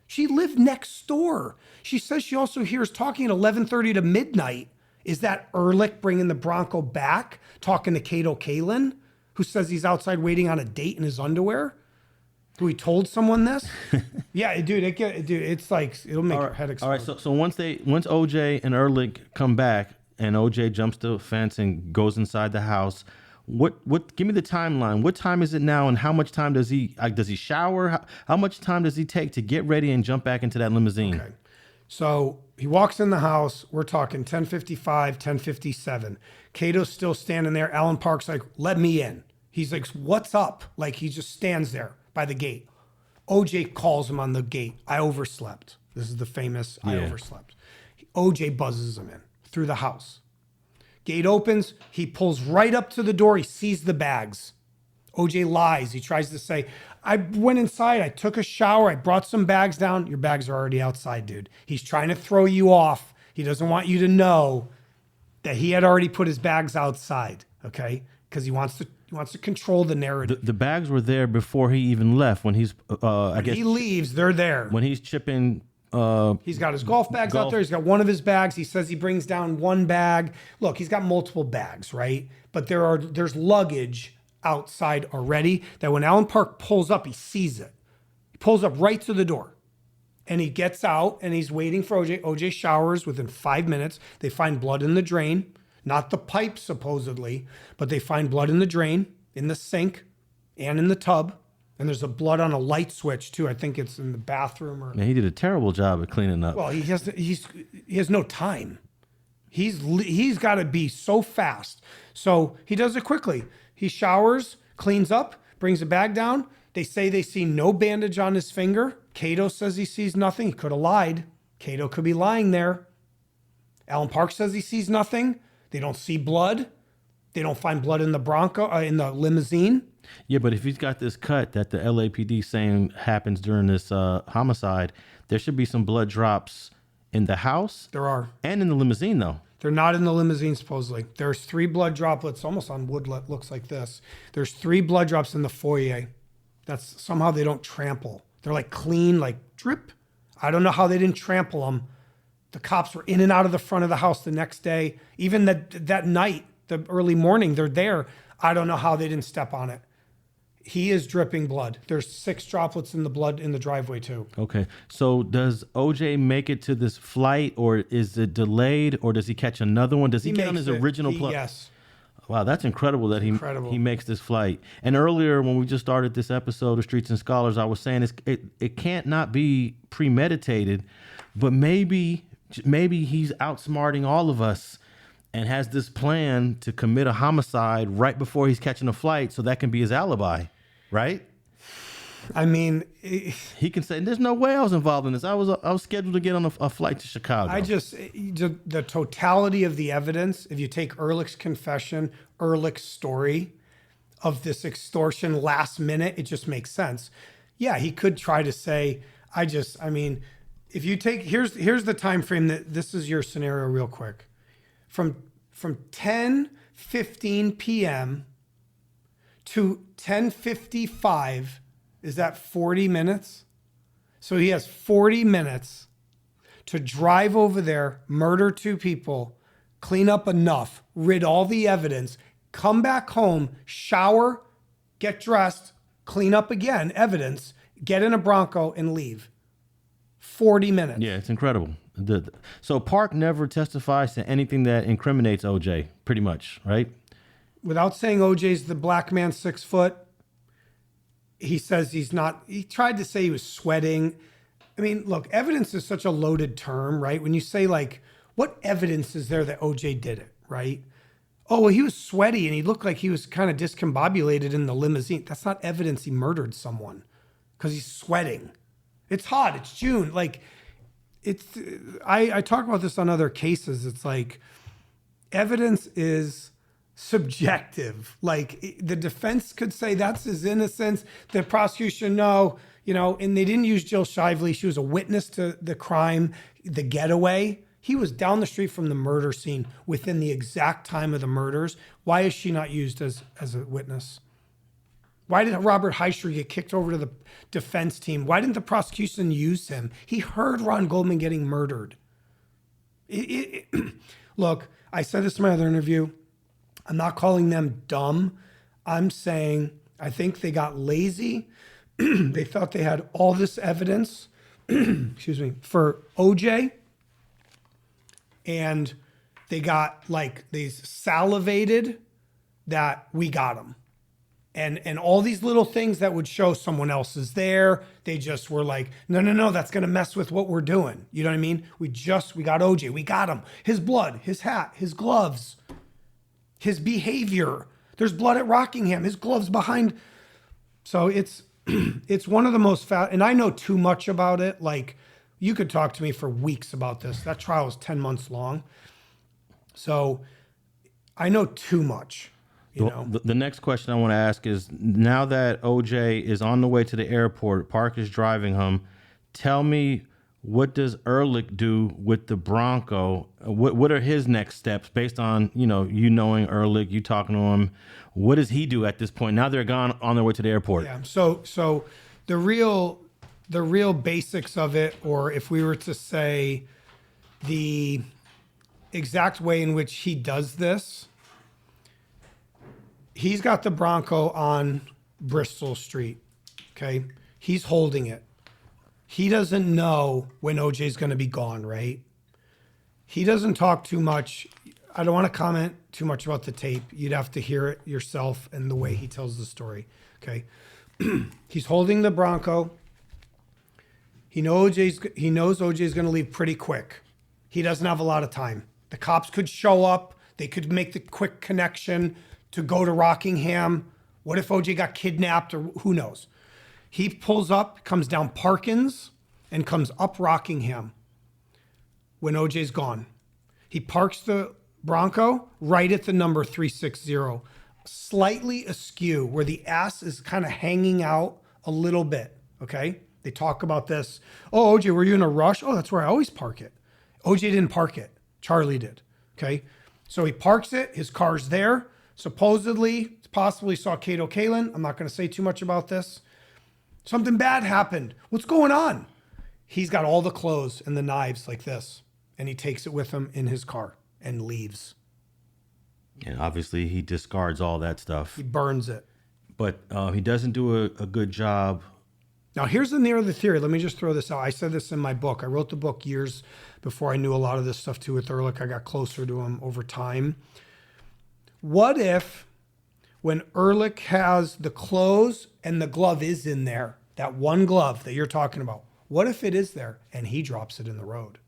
She lived next door. She says she also hears talking at 11:30 to midnight. Is that Ehrlich bringing the Bronco back, talking to Cato Kalin, who says he's outside waiting on a date in his underwear? Who he told someone this? Yeah, dude, it's like, it'll make your head explode. All right, so once OJ and Ehrlich come back and OJ jumps the fence and goes inside the house, what give me the timeline. What time is it now and how much time does he shower? How much time does he take to get ready and jump back into that limousine? Okay. So he walks in the house. We're talking 10:55, 10:57. Cato's still standing there. Alan Park's like, let me in. He's like, what's up? Like, he just stands there by the gate. OJ calls him on the gate. I overslept. This is the famous I overslept. OJ buzzes him in through the house. Gate opens. He pulls right up to the door. He sees the bags. OJ lies. He tries to say, I went inside. I took a shower. I brought some bags down. Your bags are already outside, dude. He's trying to throw you off. He doesn't want you to know that he had already put his bags outside, okay? Because he wants to control the narrative. The bags were there before he even left. When he's, when he leaves, they're there. When he's chipping, he's got his golf bags out there. He's got one of his bags. He says he brings down one bag. Look, he's got multiple bags, right? But there's luggage outside already that when Alan Park pulls up, he sees it. He pulls up right to the door. And he gets out and he's waiting for OJ. OJ showers within 5 minutes. They find blood in the drain. Not the pipe, supposedly, but they find blood in the drain, in the sink, and in the tub. And there's a blood on a light switch, too. I think it's in the bathroom. Man, he did a terrible job at cleaning up. Well, he has no time. He's got to be so fast. So he does it quickly. He showers, cleans up, brings a bag down. They say they see no bandage on his finger. Cato says he sees nothing. He could have lied. Cato could be lying there. Alan Park says he sees nothing. They don't see blood. They don't find blood in the Bronco, in the limousine. Yeah, but if he's got this cut that the LAPD saying happens during this homicide, there should be some blood drops in the house. There are. And in the limousine, though. They're not in the limousine, supposedly. There's 3 blood droplets, almost on wood, looks like this. There's 3 blood drops in the foyer. That's somehow they don't trample. They're like clean, like drip. I don't know how they didn't trample them. The cops were in and out of the front of the house the next day. Even that night, the early morning, they're there. I don't know how they didn't step on it. He is dripping blood. There's 6 droplets in the blood in the driveway too. Okay. So does OJ make it to this flight or is it delayed or does he catch another one? Does he get on his original plane? Yes. Wow, that's incredible that he makes this flight. And earlier when we just started this episode of Streets and Scholars, I was saying it can't not be premeditated, but maybe he's outsmarting all of us and has this plan to commit a homicide right before he's catching a flight so that can be his alibi, right? I mean, he can say, there's no way I was involved in this. I was scheduled to get on a flight to Chicago. The totality of the evidence, if you take Ehrlich's confession, Ehrlich's story of this extortion last minute, it just makes sense. Yeah, he could try to say, if you take, here's the time frame that this is your scenario real quick. From from 10:15 p.m. to 10:55, is that 40 minutes? So he has 40 minutes to drive over there, murder 2 people, clean up enough, rid all the evidence, come back home, shower, get dressed, clean up again, evidence, get in a Bronco and leave. 40 minutes. Yeah, it's incredible. So Park never testifies to anything that incriminates OJ, pretty much, right? Without saying OJ's the black man 6 foot, he says he's not. He tried to say he was sweating. I mean, look, evidence is such a loaded term, right? When you say, like, what evidence is there that OJ did it, right? Oh, well, he was sweaty and he looked like he was kind of discombobulated in the limousine. That's not evidence he murdered someone because he's sweating. It's hot. It's June. Like, I talk about this on other cases. It's like evidence is subjective. Like, the defense could say that's his innocence. The prosecution, no, and they didn't use Jill Shively. She was a witness to the crime, the getaway. He was down the street from the murder scene within the exact time of the murders. Why is she not used as a witness? Why did Robert Heischer get kicked over to the defense team? Why didn't the prosecution use him? He heard Ron Goldman getting murdered. Look, I said this in my other interview. I'm not calling them dumb. I'm saying I think they got lazy. They thought they had all this evidence, excuse me, for OJ. And they got they salivated that we got him. And all these little things that would show someone else is there, they just were like, no, that's going to mess with what we're doing. You know what I mean? We got OJ. We got him. His blood, his hat, his gloves, his behavior. There's blood at Rockingham. His gloves behind. So it's one of the most and I know too much about it. Like, you could talk to me for weeks about this. That trial was 10 months long. So I know too much. The next question I want to ask is, now that OJ is on the way to the airport, Park is driving him, tell me, what does Ehrlich do with the Bronco? What are his next steps based on, you knowing Ehrlich, you talking to him? What does he do at this point? Now they're gone on their way to the airport. Yeah. So the real basics of it, or if we were to say the exact way in which he does this, he's got the Bronco on Bristol Street, okay? He's holding it. He doesn't know when OJ's going to be gone, right? He doesn't talk too much. I don't want to comment too much about the tape. You'd have to hear it yourself and the way he tells the story, okay? He's holding the Bronco. He knows OJ's going to leave pretty quick. He doesn't have a lot of time. The cops could show up. They could make the quick connection to go to Rockingham. What if OJ got kidnapped, or who knows? He pulls up, comes down Parkins, and comes up Rockingham when OJ's gone. He parks the Bronco right at the number 360, slightly askew, where the ass is kind of hanging out a little bit, okay? They talk about this. Oh, OJ, were you in a rush? Oh, that's where I always park it. OJ didn't park it. Charlie did, okay? So he parks it. His car's there. Supposedly, possibly saw Kato Kalin. I'm not going to say too much about this. Something bad happened. What's going on? He's got all the clothes and the knives like this, and he takes it with him in his car and leaves. And obviously, he discards all that stuff. He burns it. But he doesn't do a good job. Now, here's the theory. Let me just throw this out. I said this in my book. I wrote the book years before I knew a lot of this stuff too with Ehrlich. I got closer to him over time. What if, when Ehrlich has the clothes and the glove is in there, that one glove that you're talking about, what if it is there and he drops it in the road?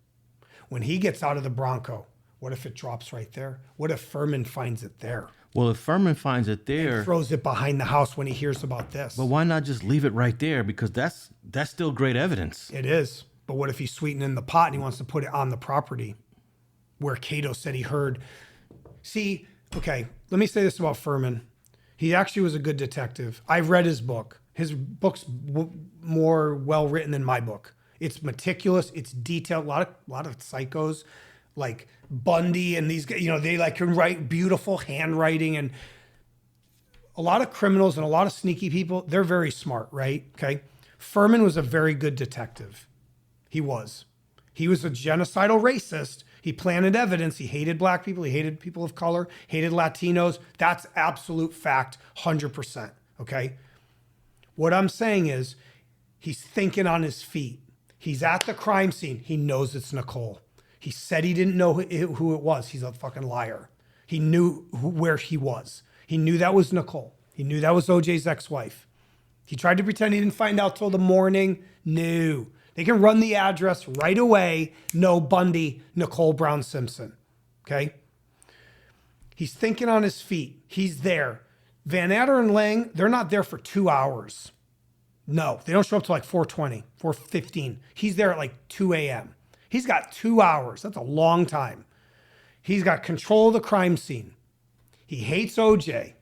When he gets out of the Bronco, what if it drops right there? What if Furman finds it there? Well, if Furman finds it there, and throws it behind the house when he hears about this. But why not just leave it right there? Because that's still great evidence. It is. But what if he's sweetening the pot and he wants to put it on the property where Cato said he heard? See, okay, let me say this about Furman. He actually was a good detective. I've read his book. His book's more well written than my book. It's meticulous. It's detailed. A lot of psychos. like Bundy and these guys, they like can write beautiful handwriting, and a lot of criminals and a lot of sneaky people, they're very smart, right? Okay. Furman was a very good detective. He was a genocidal racist. He planted evidence. He hated black people. He hated people of color, hated Latinos. That's absolute fact, 100%. Okay. What I'm saying is he's thinking on his feet. He's at the crime scene. He knows it's Nicole. He said he didn't know who it was. He's a fucking liar. He knew where he was. He knew that was Nicole. He knew that was OJ's ex-wife. He tried to pretend he didn't find out till the morning. No. They can run the address right away. No, Bundy, Nicole Brown Simpson. Okay? He's thinking on his feet. He's there. Van Adder and Lang, they're not there for 2 hours. No, they don't show up till like 4:20, 4:15. He's there at like 2 a.m. He's got 2 hours. That's a long time. He's got control of the crime scene. He hates OJ,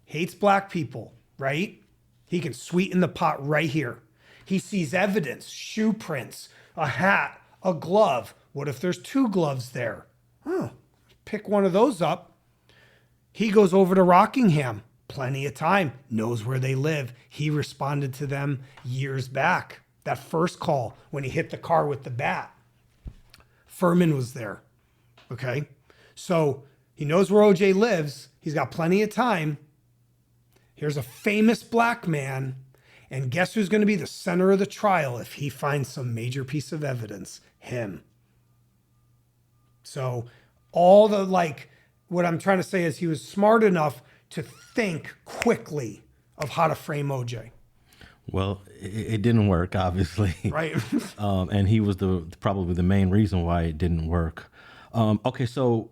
hates black people, right? He can sweeten the pot right here. He sees evidence, shoe prints, a hat, a glove. What if there's 2 gloves there? Oh, pick one of those up. He goes over to Rockingham. Plenty of time. Knows where they live. He responded to them years back. That first call when he hit the car with the bat. Furman was there. Okay? So he knows where OJ lives. He's got plenty of time. Here's a famous black man. And guess who's going to be the center of the trial if he finds some major piece of evidence? Him. So all the what I'm trying to say is he was smart enough to think quickly of how to frame OJ. Well, it didn't work, obviously. Right. And he was probably the main reason why it didn't work. Okay, so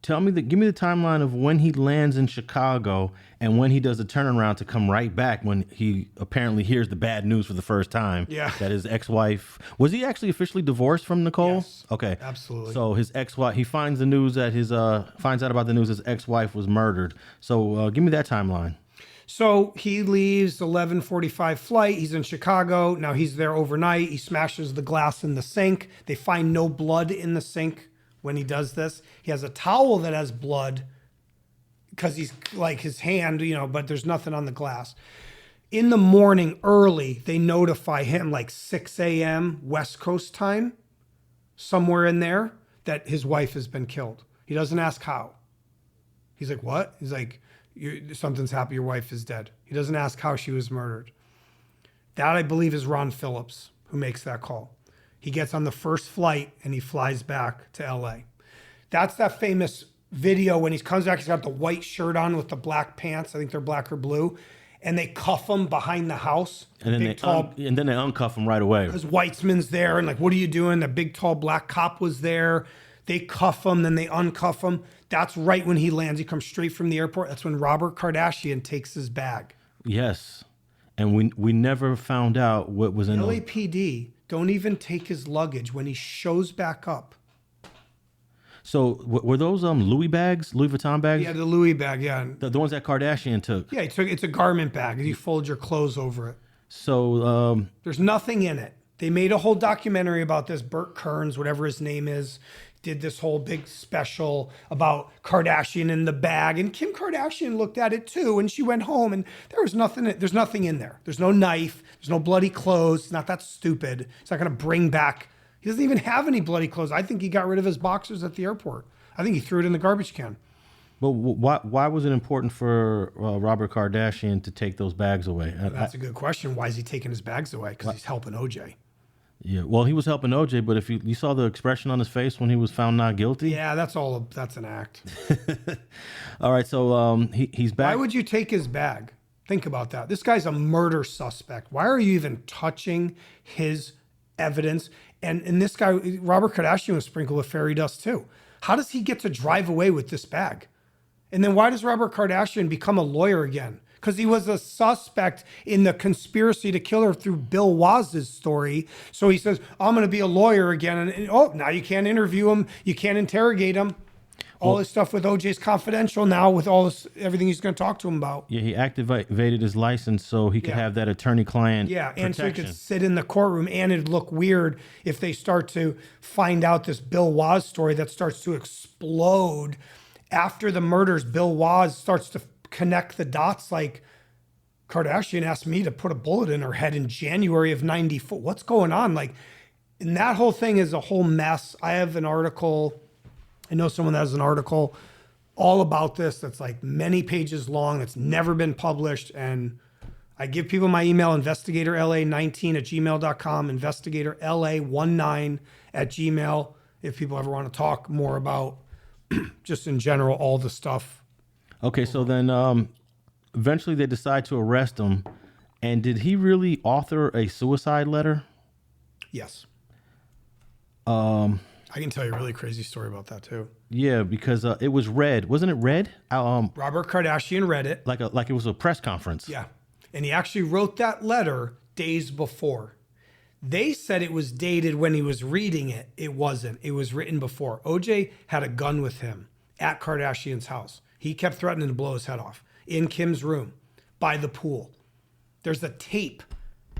give me the timeline of when he lands in Chicago and when he does a turnaround to come right back when he apparently hears the bad news for the first time. Yeah. That his ex-wife, was he actually officially divorced from Nicole? Yes. Okay. Absolutely. So his ex-wife, he finds the news that finds out about the news his ex-wife was murdered. So give me that timeline. So he leaves 11:45 flight. He's in Chicago. Now he's there overnight. He smashes the glass in the sink. They find no blood in the sink when he does this. He has a towel that has blood because he's like his hand, but there's nothing on the glass. In the morning early, they notify him like 6 a.m. West Coast time, somewhere in there, that his wife has been killed. He doesn't ask how. He's like, what? He's like, something's happened. Your wife is dead. He doesn't ask how she was murdered. That, I believe, is Ron Phillips who makes that call. He gets on the first flight and he flies back to LA. That's that famous video when he comes back, he's got the white shirt on with the black pants. I think they're black or blue. And they cuff him behind the house. And then they uncuff him right away. Because Weitzman's there and like, what are you doing? The big tall black cop was there. They cuff him, then they uncuff him. That's right when he lands. He comes straight from the airport. That's when Robert Kardashian takes his bag. Yes. And we never found out what was in the LAPD don't even take his luggage when he shows back up. So were those Louis bags, Louis Vuitton bags? Yeah, the Louis bag, yeah. The ones that Kardashian took? Yeah, it's a garment bag. You fold your clothes over it. So there's nothing in it. They made a whole documentary about this. Burt Kearns, whatever his name is, did this whole big special about Kardashian in the bag. And Kim Kardashian looked at it too, and she went home, and there's nothing in there. There's no knife. There's no bloody clothes. It's not that stupid. It's not going to bring back. He doesn't even have any bloody clothes. I think he got rid of his boxers at the airport. I think he threw it in the garbage can. But why was it important for Robert Kardashian to take those bags away? That's a good question. Why is he taking his bags away? Because he's helping OJ. Yeah, well, he was helping OJ, but if you saw the expression on his face when he was found not guilty. Yeah, that's an act. All right, so he's back. Why would you take his bag? Think about that. This guy's a murder suspect. Why are you even touching his evidence? And this guy, Robert Kardashian, was sprinkled with fairy dust too. How does he get to drive away with this bag? And then why does Robert Kardashian become a lawyer again? Because he was a suspect in the conspiracy to kill her through Bill Waz's story. So he says, I'm going to be a lawyer again. And now you can't interview him. You can't interrogate him. All this stuff with OJ's confidential now with all this, everything he's going to talk to him about. Yeah, he activated his license so he could have that attorney-client protection. And so he could sit in the courtroom, and it'd look weird if they start to find out this Bill Waz story that starts to explode. After the murders, Bill Waz starts to connect the dots like, Kardashian asked me to put a bullet in her head in January of 94. What's going on? Like, and that whole thing is a whole mess. I have an article. I know someone that has an article all about this that's like many pages long. It's never been published. And I give people my email, investigatorla19@gmail.com, investigatorla19@gmail, if people ever want to talk more about just in general, all the stuff. Okay, so then eventually they decide to arrest him. And did he really author a suicide letter? Yes. I can tell you a really crazy story about that too. Yeah, because it was read. Wasn't it read? Robert Kardashian read it. Like it was a press conference. Yeah. And he actually wrote that letter days before. They said it was dated when he was reading it. It wasn't. It was written before. OJ had a gun with him at Kardashian's house. He kept threatening to blow his head off in Kim's room by the pool. There's a tape.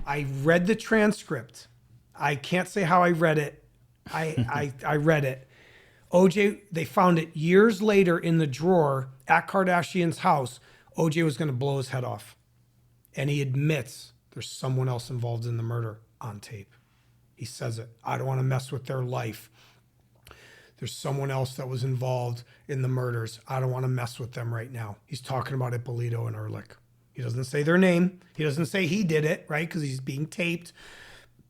I read the transcript. I can't say how I read it. I read it. OJ, they found it years later in the drawer at Kardashian's house. OJ was going to blow his head off. And he admits there's someone else involved in the murder on tape. He says it. I don't want to mess with their life. There's someone else that was involved in the murders. I don't want to mess with them right now. He's talking about Ippolito and Ehrlich. He doesn't say their name. He doesn't say he did it, right? Because he's being taped.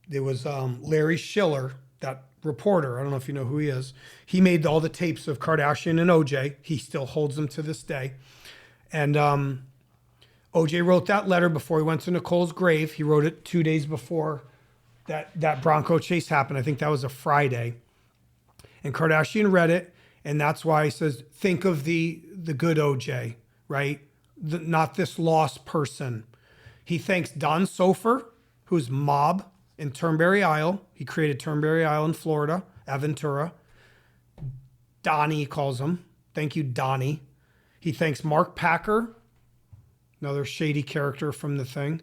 There was Larry Schiller, that reporter. I don't know if you know who he is. He made all the tapes of Kardashian and OJ. He still holds them to this day. And OJ wrote that letter before he went to Nicole's grave. He wrote it 2 days before that Bronco chase happened. I think that was a Friday. And Kardashian read it. And that's why he says, think of the good OJ, right? Not this lost person. He thanks Don Sofer, who's mob in Turnberry Isle. He created Turnberry Isle in Florida, Aventura. Donnie, he calls him. Thank you, Donnie. He thanks Mark Packer, another shady character from the thing.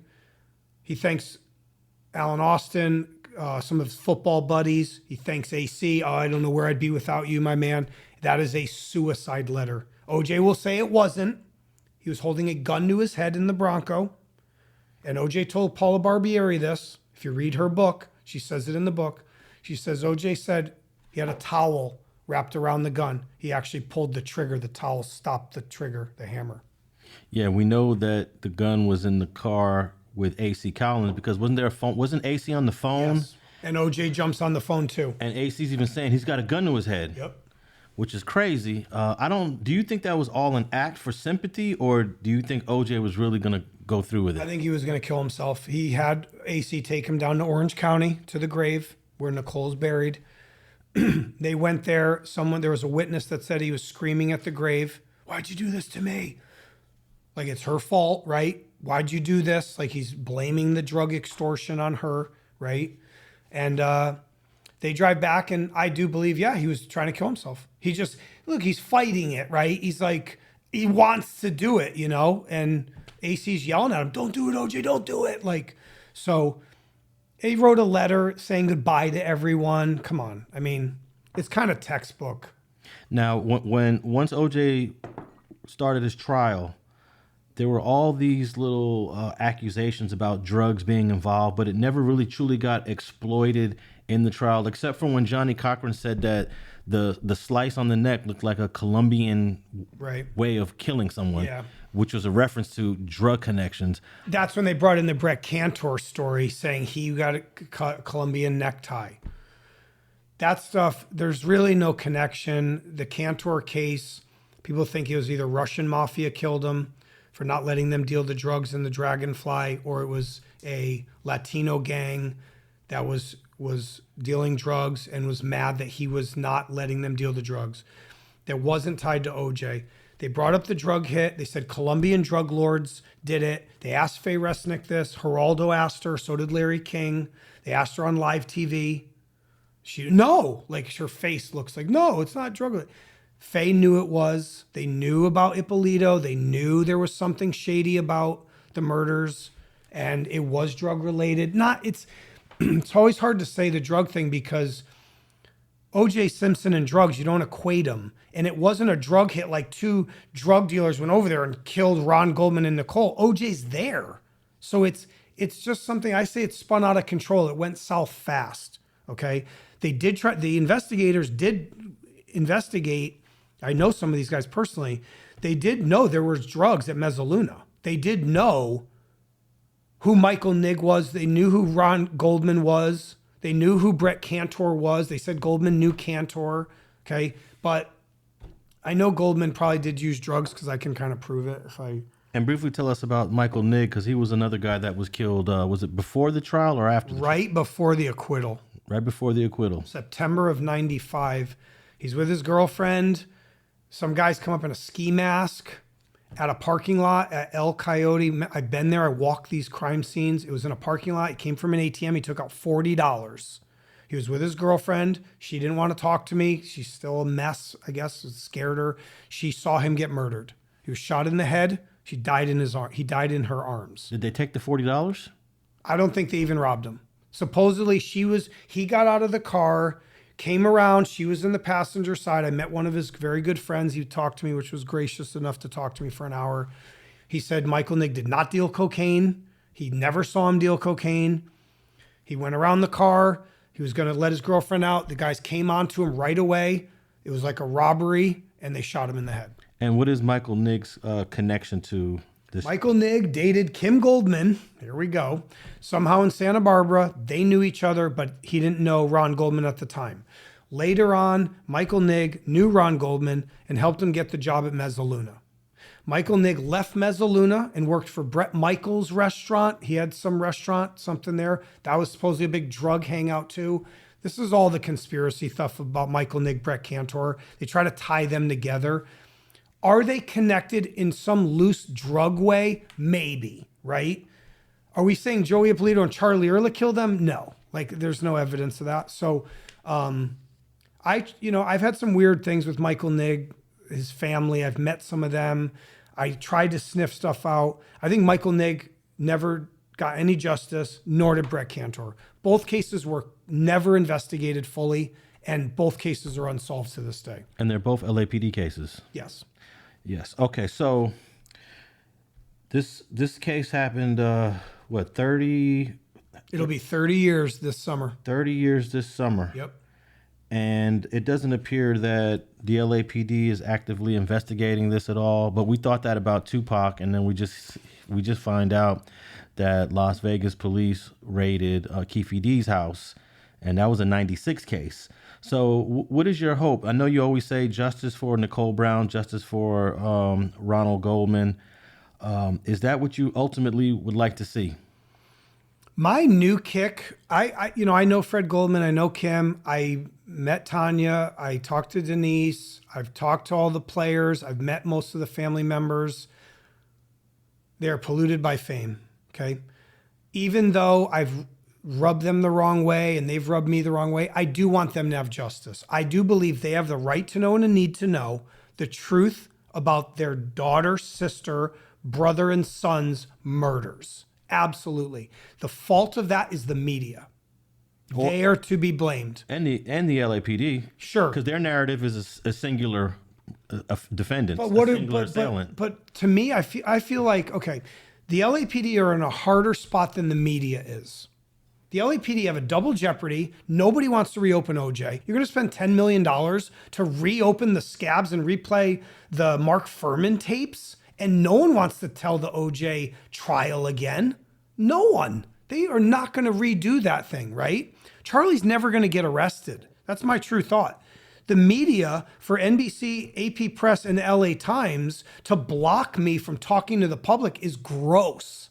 He thanks Alan Austin, some of his football buddies. He thanks AC. Oh, I don't know where I'd be without you, my man. That is a suicide letter. OJ will say it wasn't. He was holding a gun to his head in the Bronco. And OJ told Paula Barbieri this. If you read her book, she says it in the book. She says OJ said he had a towel wrapped around the gun. He actually pulled the trigger. The towel stopped the trigger, the hammer. Yeah, we know that the gun was in the car with AC Collins because wasn't there a phone? Wasn't AC on the phone? Yes. And OJ jumps on the phone too. And AC's even saying he's got a gun to his head. Yep. Which is crazy. Do you think that was all an act for sympathy, or do you think OJ was really going to go through with it? I think he was going to kill himself. He had AC take him down to Orange County to the grave where Nicole's buried. They went there. There was a witness that said he was screaming at the grave. Why'd you do this to me? Like it's her fault, right? Why'd you do this? Like he's blaming the drug extortion on her, right? And they drive back, and I do believe, he was trying to kill himself. He's fighting it, right? He's like, he wants to do it, and AC's yelling at him, don't do it, OJ, don't do it. Like, so he wrote a letter saying goodbye to everyone. Come on. I mean, it's kind of textbook. Now, once OJ started his trial, there were all these little accusations about drugs being involved, but it never really truly got exploited in the trial, except for when Johnny Cochran said that the slice on the neck looked like a Colombian way of killing someone, which was a reference to drug connections. That's when they brought in the Brett Cantor story saying he got a Colombian necktie. That stuff, there's really no connection. The Cantor case, people think it was either Russian mafia killed him for not letting them deal the drugs in the Dragonfly, or it was a Latino gang that was dealing drugs and was mad that he was not letting them deal the drugs. That wasn't tied to OJ. They brought up the drug hit. They said Colombian drug lords did it. They asked Faye Resnick this. Geraldo asked her. So did Larry King. They asked her on live TV. No. Like her face looks like, no, it's not drug. Faye knew it was. They knew about Ippolito. They knew there was something shady about the murders, and it was drug related. It's always hard to say the drug thing because OJ Simpson and drugs, you don't equate them. And it wasn't a drug hit like two drug dealers went over there and killed Ron Goldman and Nicole. OJ's there. So it's just something, I say it spun out of control. It went south fast. Okay. The investigators did investigate. I know some of these guys personally. They did know there was drugs at Mezzaluna. They did know who Michael Nigg was. They knew who Ron Goldman was. They knew who Brett Cantor was. They said Goldman knew Cantor. Okay. But I know Goldman probably did use drugs because I can kind of prove it if I... And briefly tell us about Michael Nigg, because he was another guy that was killed. Was it before the trial or after? Right before the acquittal. Right before the acquittal. September of 95. He's with his girlfriend. Some guys come up in a ski mask at a parking lot at El Coyote. I've been there. I walked these crime scenes. It was in a parking lot. It came from an ATM. He took out $40. He was with his girlfriend. She didn't want to talk to me. She's still a mess, I guess. It scared her. She saw him get murdered. He was shot in the head. She died in his arm. He died in her arms. Did they take the $40? I don't think they even robbed him. Supposedly he got out of the car, came around. She was in the passenger side. I met one of his very good friends. He talked to me, which was gracious enough to talk to me for an hour. He said Michael Nigg did not deal cocaine. He never saw him deal cocaine. He went around the car. He was going to let his girlfriend out. The guys came onto him right away. It was like a robbery, and they shot him in the head. And what is Michael Nigg's connection to this? Michael Nigg dated Kim Goldman. Here we go. Somehow in Santa Barbara, they knew each other, but he didn't know Ron Goldman at the time. Later on, Michael Nigg knew Ron Goldman and helped him get the job at Mezzaluna. Michael Nigg left Mezzaluna and worked for Brett Michaels' restaurant. He had some restaurant, something there. That was supposedly a big drug hangout too. This is all the conspiracy stuff about Michael Nigg, Brett Cantor. They try to tie them together. Are they connected in some loose drug way? Maybe, right? Are we saying Joey Ippolito and Charlie Ehrlich killed them? No, there's no evidence of that. So, I've had some weird things with Michael Nigg, his family. I've met some of them. I tried to sniff stuff out. I think Michael Nigg never got any justice, nor did Brett Cantor. Both cases were never investigated fully, and both cases are unsolved to this day. And they're both LAPD cases? Yes. Yes. Okay. So this case happened, 30? It'll be 30 years this summer. 30 years this summer. Yep. And it doesn't appear that the LAPD is actively investigating this at all. But we thought that about Tupac, and then we just find out that Las Vegas police raided Keefe D's house, and that was a 96 case. So what is your hope? I know you always say justice for Nicole Brown, justice for Ronald Goldman. Is that what you ultimately would like to see? My new kick, I know Fred Goldman, I know Kim, I met Tanya, I talked to Denise, I've talked to all the players, I've met most of the family members. They're polluted by fame, okay? Even though I've rubbed them the wrong way and they've rubbed me the wrong way, I do want them to have justice. I do believe they have the right to know and a need to know the truth about their daughter, sister, brother, and son's murders. Absolutely. The fault of that is the media. They are to be blamed. And the LAPD. Sure. Because their narrative is a singular defendant, assailant. But to me, I feel like, okay, the LAPD are in a harder spot than the media is. The LAPD have a double jeopardy. Nobody wants to reopen OJ. You're going to spend $10 million to reopen the scabs and replay the Mark Furman tapes, and no one wants to tell the OJ trial again. No one. They are not going to redo that thing, right? Charlie's never going to get arrested. That's my true thought. The media, for NBC, AP Press, and LA Times to block me from talking to the public is gross.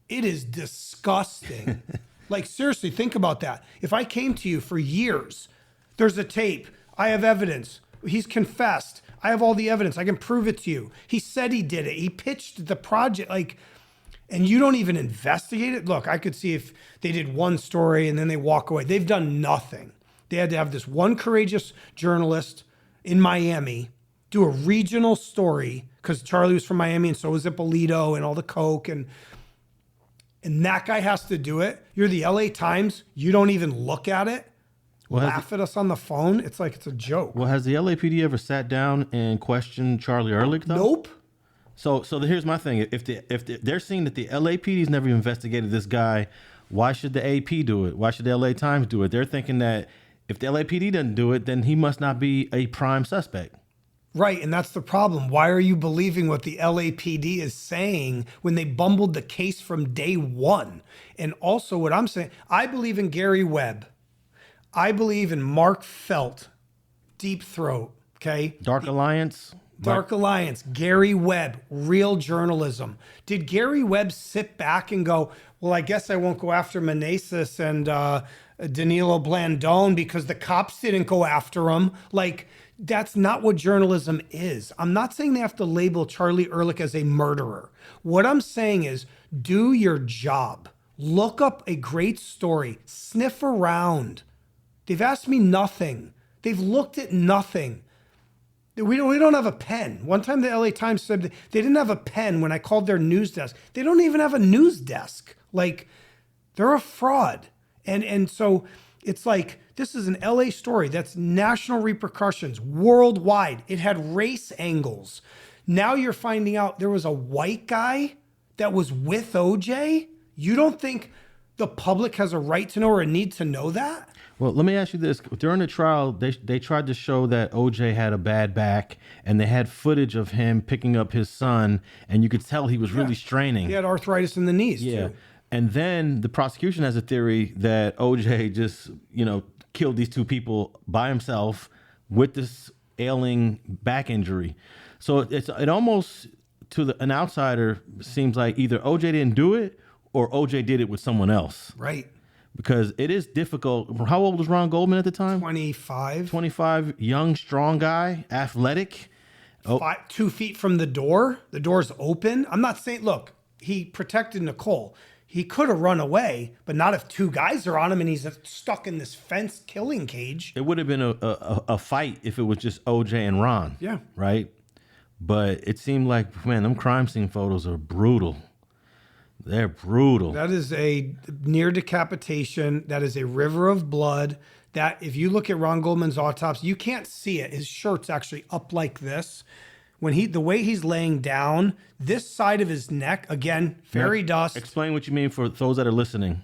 It is disgusting. Like, seriously, think about that. If I came to you for years, there's a tape, I have evidence, he's confessed, I have all the evidence, I can prove it to you. He said he did it, he pitched the project, and you don't even investigate it? Look, I could see if they did one story and then they walk away. They've done nothing. They had to have this one courageous journalist in Miami, do a regional story, because Charlie was from Miami and so was Ippolito and all the coke, and that guy has to do it. You're the LA Times. You don't even look at it. Laugh at us on the phone. It's like it's a joke. Well, has the LAPD ever sat down and questioned Charlie Ehrlich, though? Nope. So here's my thing. If they're seeing that the LAPD's never investigated this guy, why should the AP do it? Why should the LA Times do it? They're thinking that if the LAPD doesn't do it, then he must not be a prime suspect. Right, and that's the problem. Why are you believing what the LAPD is saying when they bumbled the case from day one? And also what I'm saying, I believe in Gary Webb. I believe in Mark Felt, Deep Throat, okay? Dark Alliance? Dark Alliance, Gary Webb, real journalism. Did Gary Webb sit back and go, well, I guess I won't go after Meneses and Danilo Blandone because the cops didn't go after him? Like, that's not what journalism is. I'm not saying they have to label Charlie Ehrlich as a murderer. What I'm saying is do your job. Look up a great story. Sniff around. They've asked me nothing. They've looked at nothing. We don't have a pen. One time the LA Times said they didn't have a pen when I called their news desk. They don't even have a news desk. Like, they're a fraud. And so it's like, this is an LA story that's national repercussions, worldwide. It had race angles. Now you're finding out there was a white guy that was with OJ. You don't think the public has a right to know or a need to know that? Well, let me ask you this. During the trial, they tried to show that OJ had a bad back, and they had footage of him picking up his son, and you could tell he was really straining. He had arthritis in the knees, too. And then the prosecution has a theory that OJ just, killed these two people by himself with this ailing back injury. So it almost, to an outsider, seems like either OJ didn't do it or OJ did it with someone else. Right. Because it is difficult. How old was Ron Goldman at the time? 25. 25, young, strong guy, athletic. 2 feet from the door. The door's open. I'm not saying, look, he protected Nicole. He could have run away, but not if two guys are on him and he's stuck in this fence killing cage. It would have been a fight if it was just OJ and Ron. Yeah. Right? But it seemed like, man, them crime scene photos are brutal. They're brutal. That is a near decapitation. That is a river of blood. That, if you look at Ron Goldman's autopsy, you can't see it. His shirt's actually up like this. The way he's laying down, this side of his neck, again, fairy dust. Explain what you mean for those that are listening.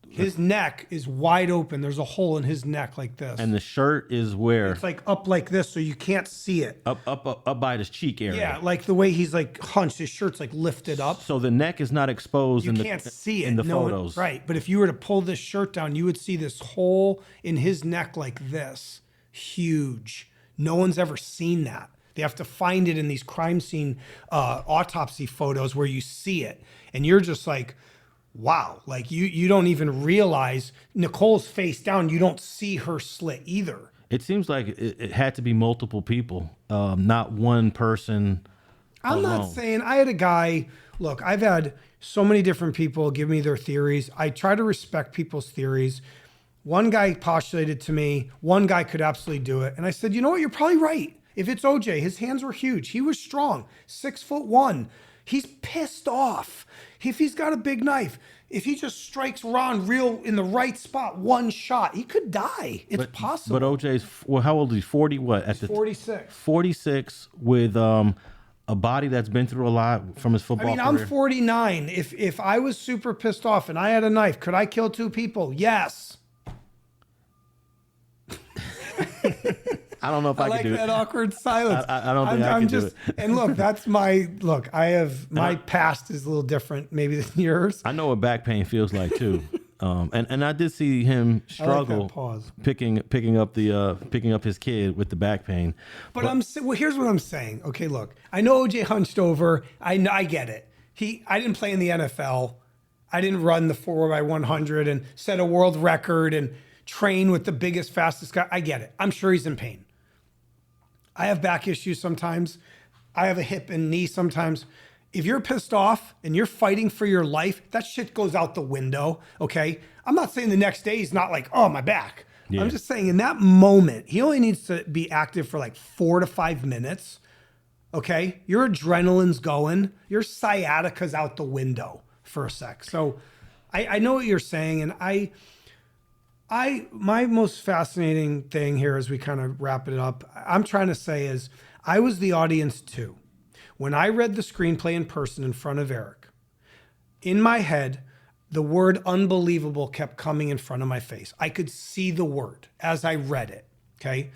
His neck is wide open. There's a hole in his neck like this. And the shirt is where? It's like up like this, so you can't see it. Up by his cheek area. Yeah, like the way he's like hunched. His shirt's like lifted up. So the neck is not exposed you can't see it in the photos. Right, but if you were to pull this shirt down, you would see this hole in his neck like this. Huge. No one's ever seen that. They have to find it in these crime scene autopsy photos where you see it. And you're just like, wow. Like you don't even realize Nicole's face down. You don't see her slit either. It seems like it had to be multiple people, not one person I'm alone. not saying I had a guy. Look, I've had so many different people give me their theories. I try to respect people's theories. One guy postulated to me, one guy could absolutely do it. And I said, you know what? You're probably right. If it's OJ, his hands were huge. He was strong, 6'1". He's pissed off. If he's got a big knife, if he just strikes Ron real in the right spot, one shot, he could die. It's possible. But OJ's, well, how old is he? 40 what? He's 46. 46 with a body that's been through a lot from his football career. I'm 49. If I was super pissed off and I had a knife, could I kill two people? Yes. I don't know if I like could do that it. awkward silence. I don't think I can do it. And look, that's my look. I have my past is a little different maybe than yours. I know what back pain feels like too. And I did see him struggle picking up his kid with the back pain. But here's what I'm saying. Okay, look, I know OJ hunched over. I get it. I didn't play in the NFL. I didn't run the 4x100 and set a world record and train with the biggest, fastest guy. I get it. I'm sure he's in pain. I have back issues sometimes. I have a hip and knee sometimes. If you're pissed off and you're fighting for your life, that shit goes out the window, okay? I'm not saying the next day he's not like, oh, my back. Yeah. I'm just saying in that moment, he only needs to be active for like 4 to 5 minutes. Okay. Your adrenaline's going, your sciatica's out the window for a sec. So I know what you're saying. And my most fascinating thing here as we kind of wrap it up, I'm trying to say is I was the audience too. When I read the screenplay in person in front of Eric, in my head, the word unbelievable kept coming in front of my face. I could see the word as I read it, okay?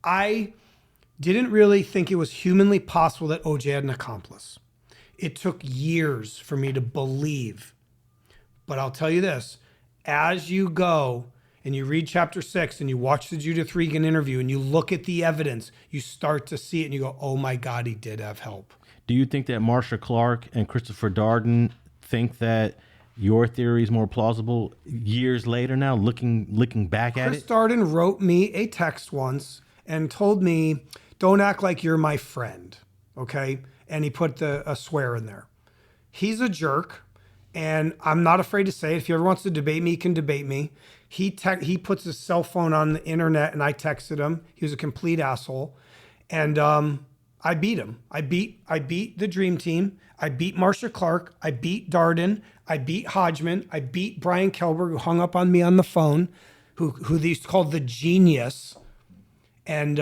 I didn't really think it was humanly possible that OJ had an accomplice. It took years for me to believe. But I'll tell you this, as you go and you read chapter 6 and you watch the Judith Regan interview and you look at the evidence, you start to see it and you go, oh my God, he did have help. Do you think that Marsha Clark and Christopher Darden think that your theory is more plausible years later now, looking back at it? Chris Darden wrote me a text once and told me, don't act like you're my friend, okay? And he put a swear in there. He's a jerk, and I'm not afraid to say it. If he ever wants to debate me, he can debate me. He puts his cell phone on the internet, and I texted him. He was a complete asshole. And I beat him. I beat the Dream Team. I beat Marsha Clark. I beat Darden. I beat Hodgman. I beat Brian Kelberg, who hung up on me on the phone, who they used to call the genius. And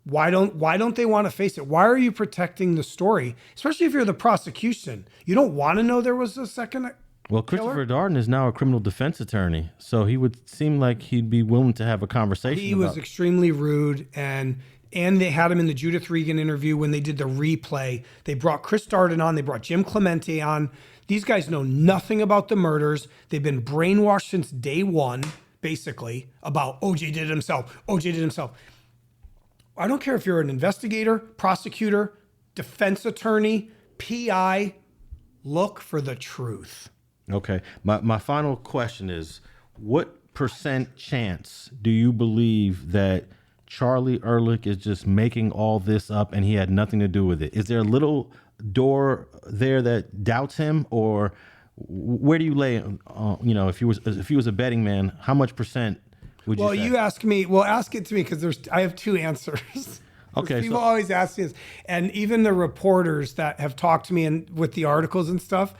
why don't they want to face it? Why are you protecting the story? Especially if you're the prosecution. You don't want to know there was a second Well, Christopher Darden is now a criminal defense attorney, so he would seem like he'd be willing to have a conversation. He was extremely rude, and they had him in the Judith Regan interview when they did the replay. They brought Chris Darden on. They brought Jim Clemente on. These guys know nothing about the murders. They've been brainwashed since day one, basically, about OJ did it himself. OJ did it himself. I don't care if you're an investigator, prosecutor, defense attorney, PI, look for the truth. Okay. My final question is, what percent chance do you believe that Charlie Ehrlich is just making all this up and he had nothing to do with it? Is there a little door there that doubts him, or where do you lay, if he was a betting man, how much percent would you say? Well, you ask me. Well, ask it to me because I have two answers. Okay. People always ask me this, and even the reporters that have talked to me and with the articles and stuff.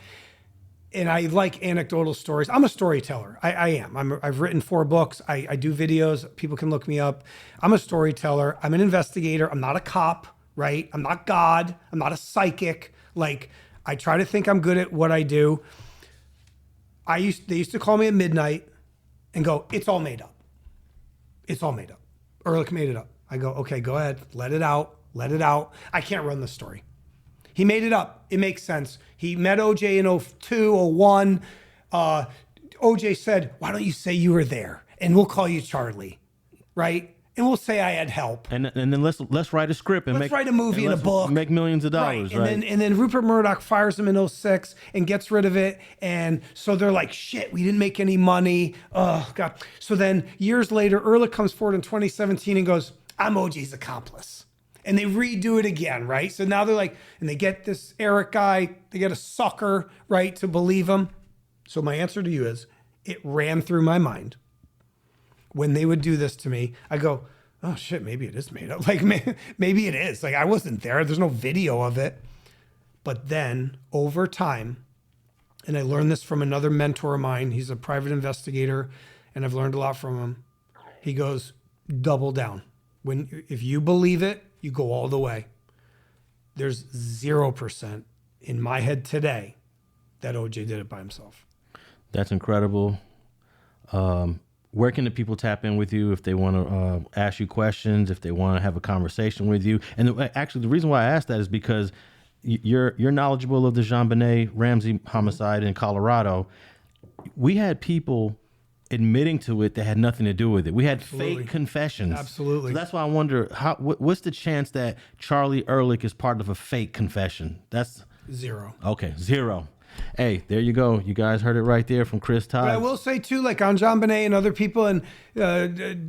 And I like anecdotal stories. I'm a storyteller. I am. I've written 4 books. I do videos. People can look me up. I'm a storyteller. I'm an investigator. I'm not a cop, right? I'm not God. I'm not a psychic. Like, I try to think I'm good at what I do. They used to call me at midnight and go, it's all made up. It's all made up. Ehrlich made it up. I go, okay, go ahead. Let it out. Let it out. I can't run the story. He made it up. It makes sense. He met OJ in 02, 01. OJ said, why don't you say you were there? And we'll call you Charlie, right? And we'll say I had help. And then let's write a script and write a movie and a book. Make millions of dollars, right? And then Rupert Murdoch fires him in 06 and gets rid of it. And so they're like, shit, we didn't make any money. Oh, God. So then years later, Ehrlich comes forward in 2017 and goes, I'm OJ's accomplice. And they redo it again, right? So now they're like, and they get this Eric guy, they get a sucker, right, to believe him. So my answer to you is, it ran through my mind. When they would do this to me, I go, oh shit, maybe it is made up. Like, maybe it is. Like, I wasn't there. There's no video of it. But then over time, and I learned this from another mentor of mine. He's a private investigator, and I've learned a lot from him. He goes, double down. If you believe it, you go all the way. There's 0% in my head today that OJ did it by himself. That's incredible. Where can the people tap in with you if they want to ask you questions, if they want to have a conversation with you? And actually, the reason why I asked that is because you're knowledgeable of the JonBenet Ramsey homicide in Colorado. We had people admitting to it that had nothing to do with it. We had fake confessions. Absolutely. So that's why I wonder, what's the chance that Charlie Ehrlich is part of a fake confession? That's 0. Okay, 0. Hey, there you go. You guys heard it right there from Chris Todd. But I will say too, like on JonBenet and other people, and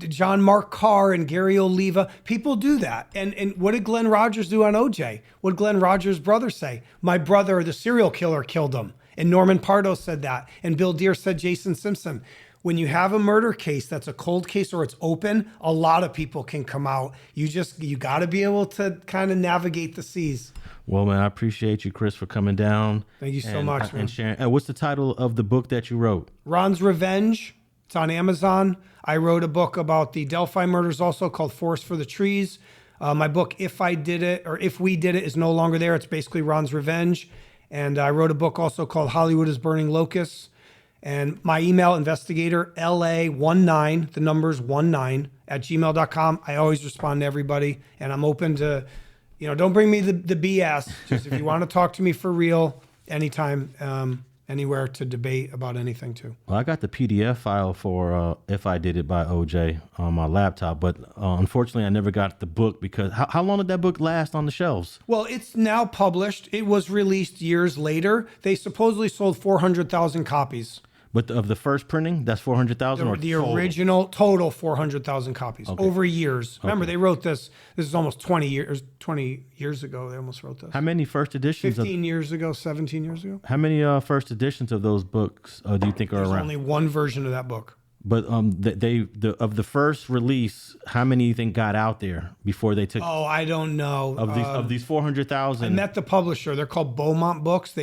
John Mark Carr and Gary Oliva, people do that. And what did Glenn Rogers do on OJ? What did Glenn Rogers' brother say? My brother, the serial killer, killed him. And Norman Pardo said that. And Bill Deere said Jason Simpson. when you have a murder case that's a cold case or it's open, a lot of people can come out. You got to be able to kind of navigate the seas. Well, man, I appreciate you, Chris, for coming down. Thank you so much, man. And sharing. What's the title of the book that you wrote? Ron's Revenge. It's on Amazon. I wrote a book about the Delphi murders also called Forest for the Trees. My book, If I Did It, or If We Did It, is no longer there. It's basically Ron's Revenge. And I wrote a book also called Hollywood is Burning Locusts. And my email, investigator, LA19, the number's 19, @gmail.com. I always respond to everybody. And I'm open to, don't bring me the BS. Just if you want to talk to me for real, anytime, anywhere to debate about anything too. Well, I got the PDF file for If I Did It by OJ on my laptop, but unfortunately I never got the book because how long did that book last on the shelves? Well, it's now published. It was released years later. They supposedly sold 400,000 copies. But of the first printing, that's 400,000 or the total? original total 400,000 copies over years. Remember, they wrote this. This is almost 20 years ago. They almost wrote this. How many first editions? 15 years ago, 17 years ago. How many first editions of those books do you think are There's around? only one version of that book. But of the first release, how many you think got out there before they took? Oh, I don't know. Of these 400,000. I met the publisher. They're called Beaumont Books.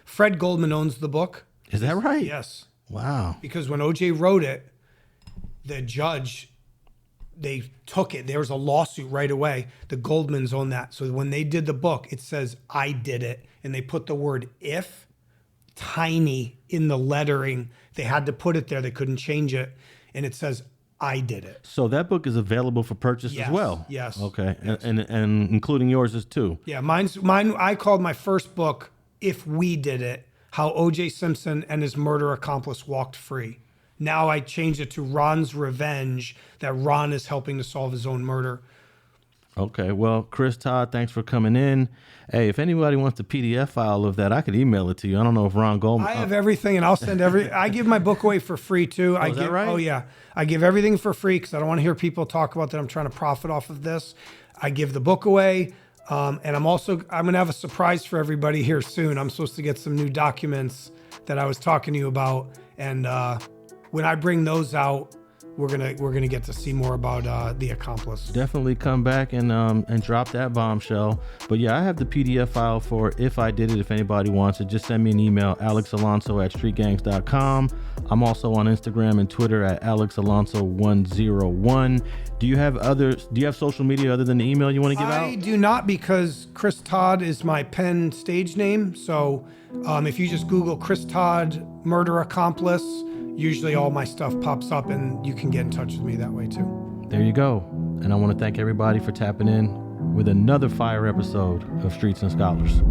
Fred Goldman owns the book. Is that right? Yes. Wow. Because when OJ wrote it, the judge, they took it. There was a lawsuit right away. The Goldmans own that. So when they did the book, it says, I did it. And they put the word if tiny in the lettering. They had to put it there. They couldn't change it. And it says, I did it. So that book is available for purchase as well? Yes. Okay. Yes. And including yours is too? Yeah. Mine. I called my first book, If We Did It, how OJ Simpson and his murder accomplice walked free. Now I changed it to Ron's Revenge, that Ron is helping to solve his own murder. Okay. Well, Chris Todd, thanks for coming in. Hey, if anybody wants the PDF file of that, I could email it to you. I don't know if Ron Goldman... I have everything, and I'll send I give my book away for free, too. Is that right? Oh, yeah. I give everything for free because I don't want to hear people talk about that I'm trying to profit off of this. I give the book away. And I'm going to have a surprise for everybody here soon. I'm supposed to get some new documents that I was talking to you about. And when I bring those out, we're gonna get to see more about the accomplice. Definitely come back and drop that bombshell. But yeah, I have the PDF file for If I Did It. If anybody wants it, just send me an email, alexalonso@streetgangs.com. I'm also on Instagram and Twitter at alexalonso101. Do you have social media other than the email you want to give out? I do not, because Chris Todd is my pen stage name. So if you just Google Chris Todd murder accomplice, usually all my stuff pops up and you can get in touch with me that way too. There you go. And I want to thank everybody for tapping in with another fire episode of Streets and Scholars.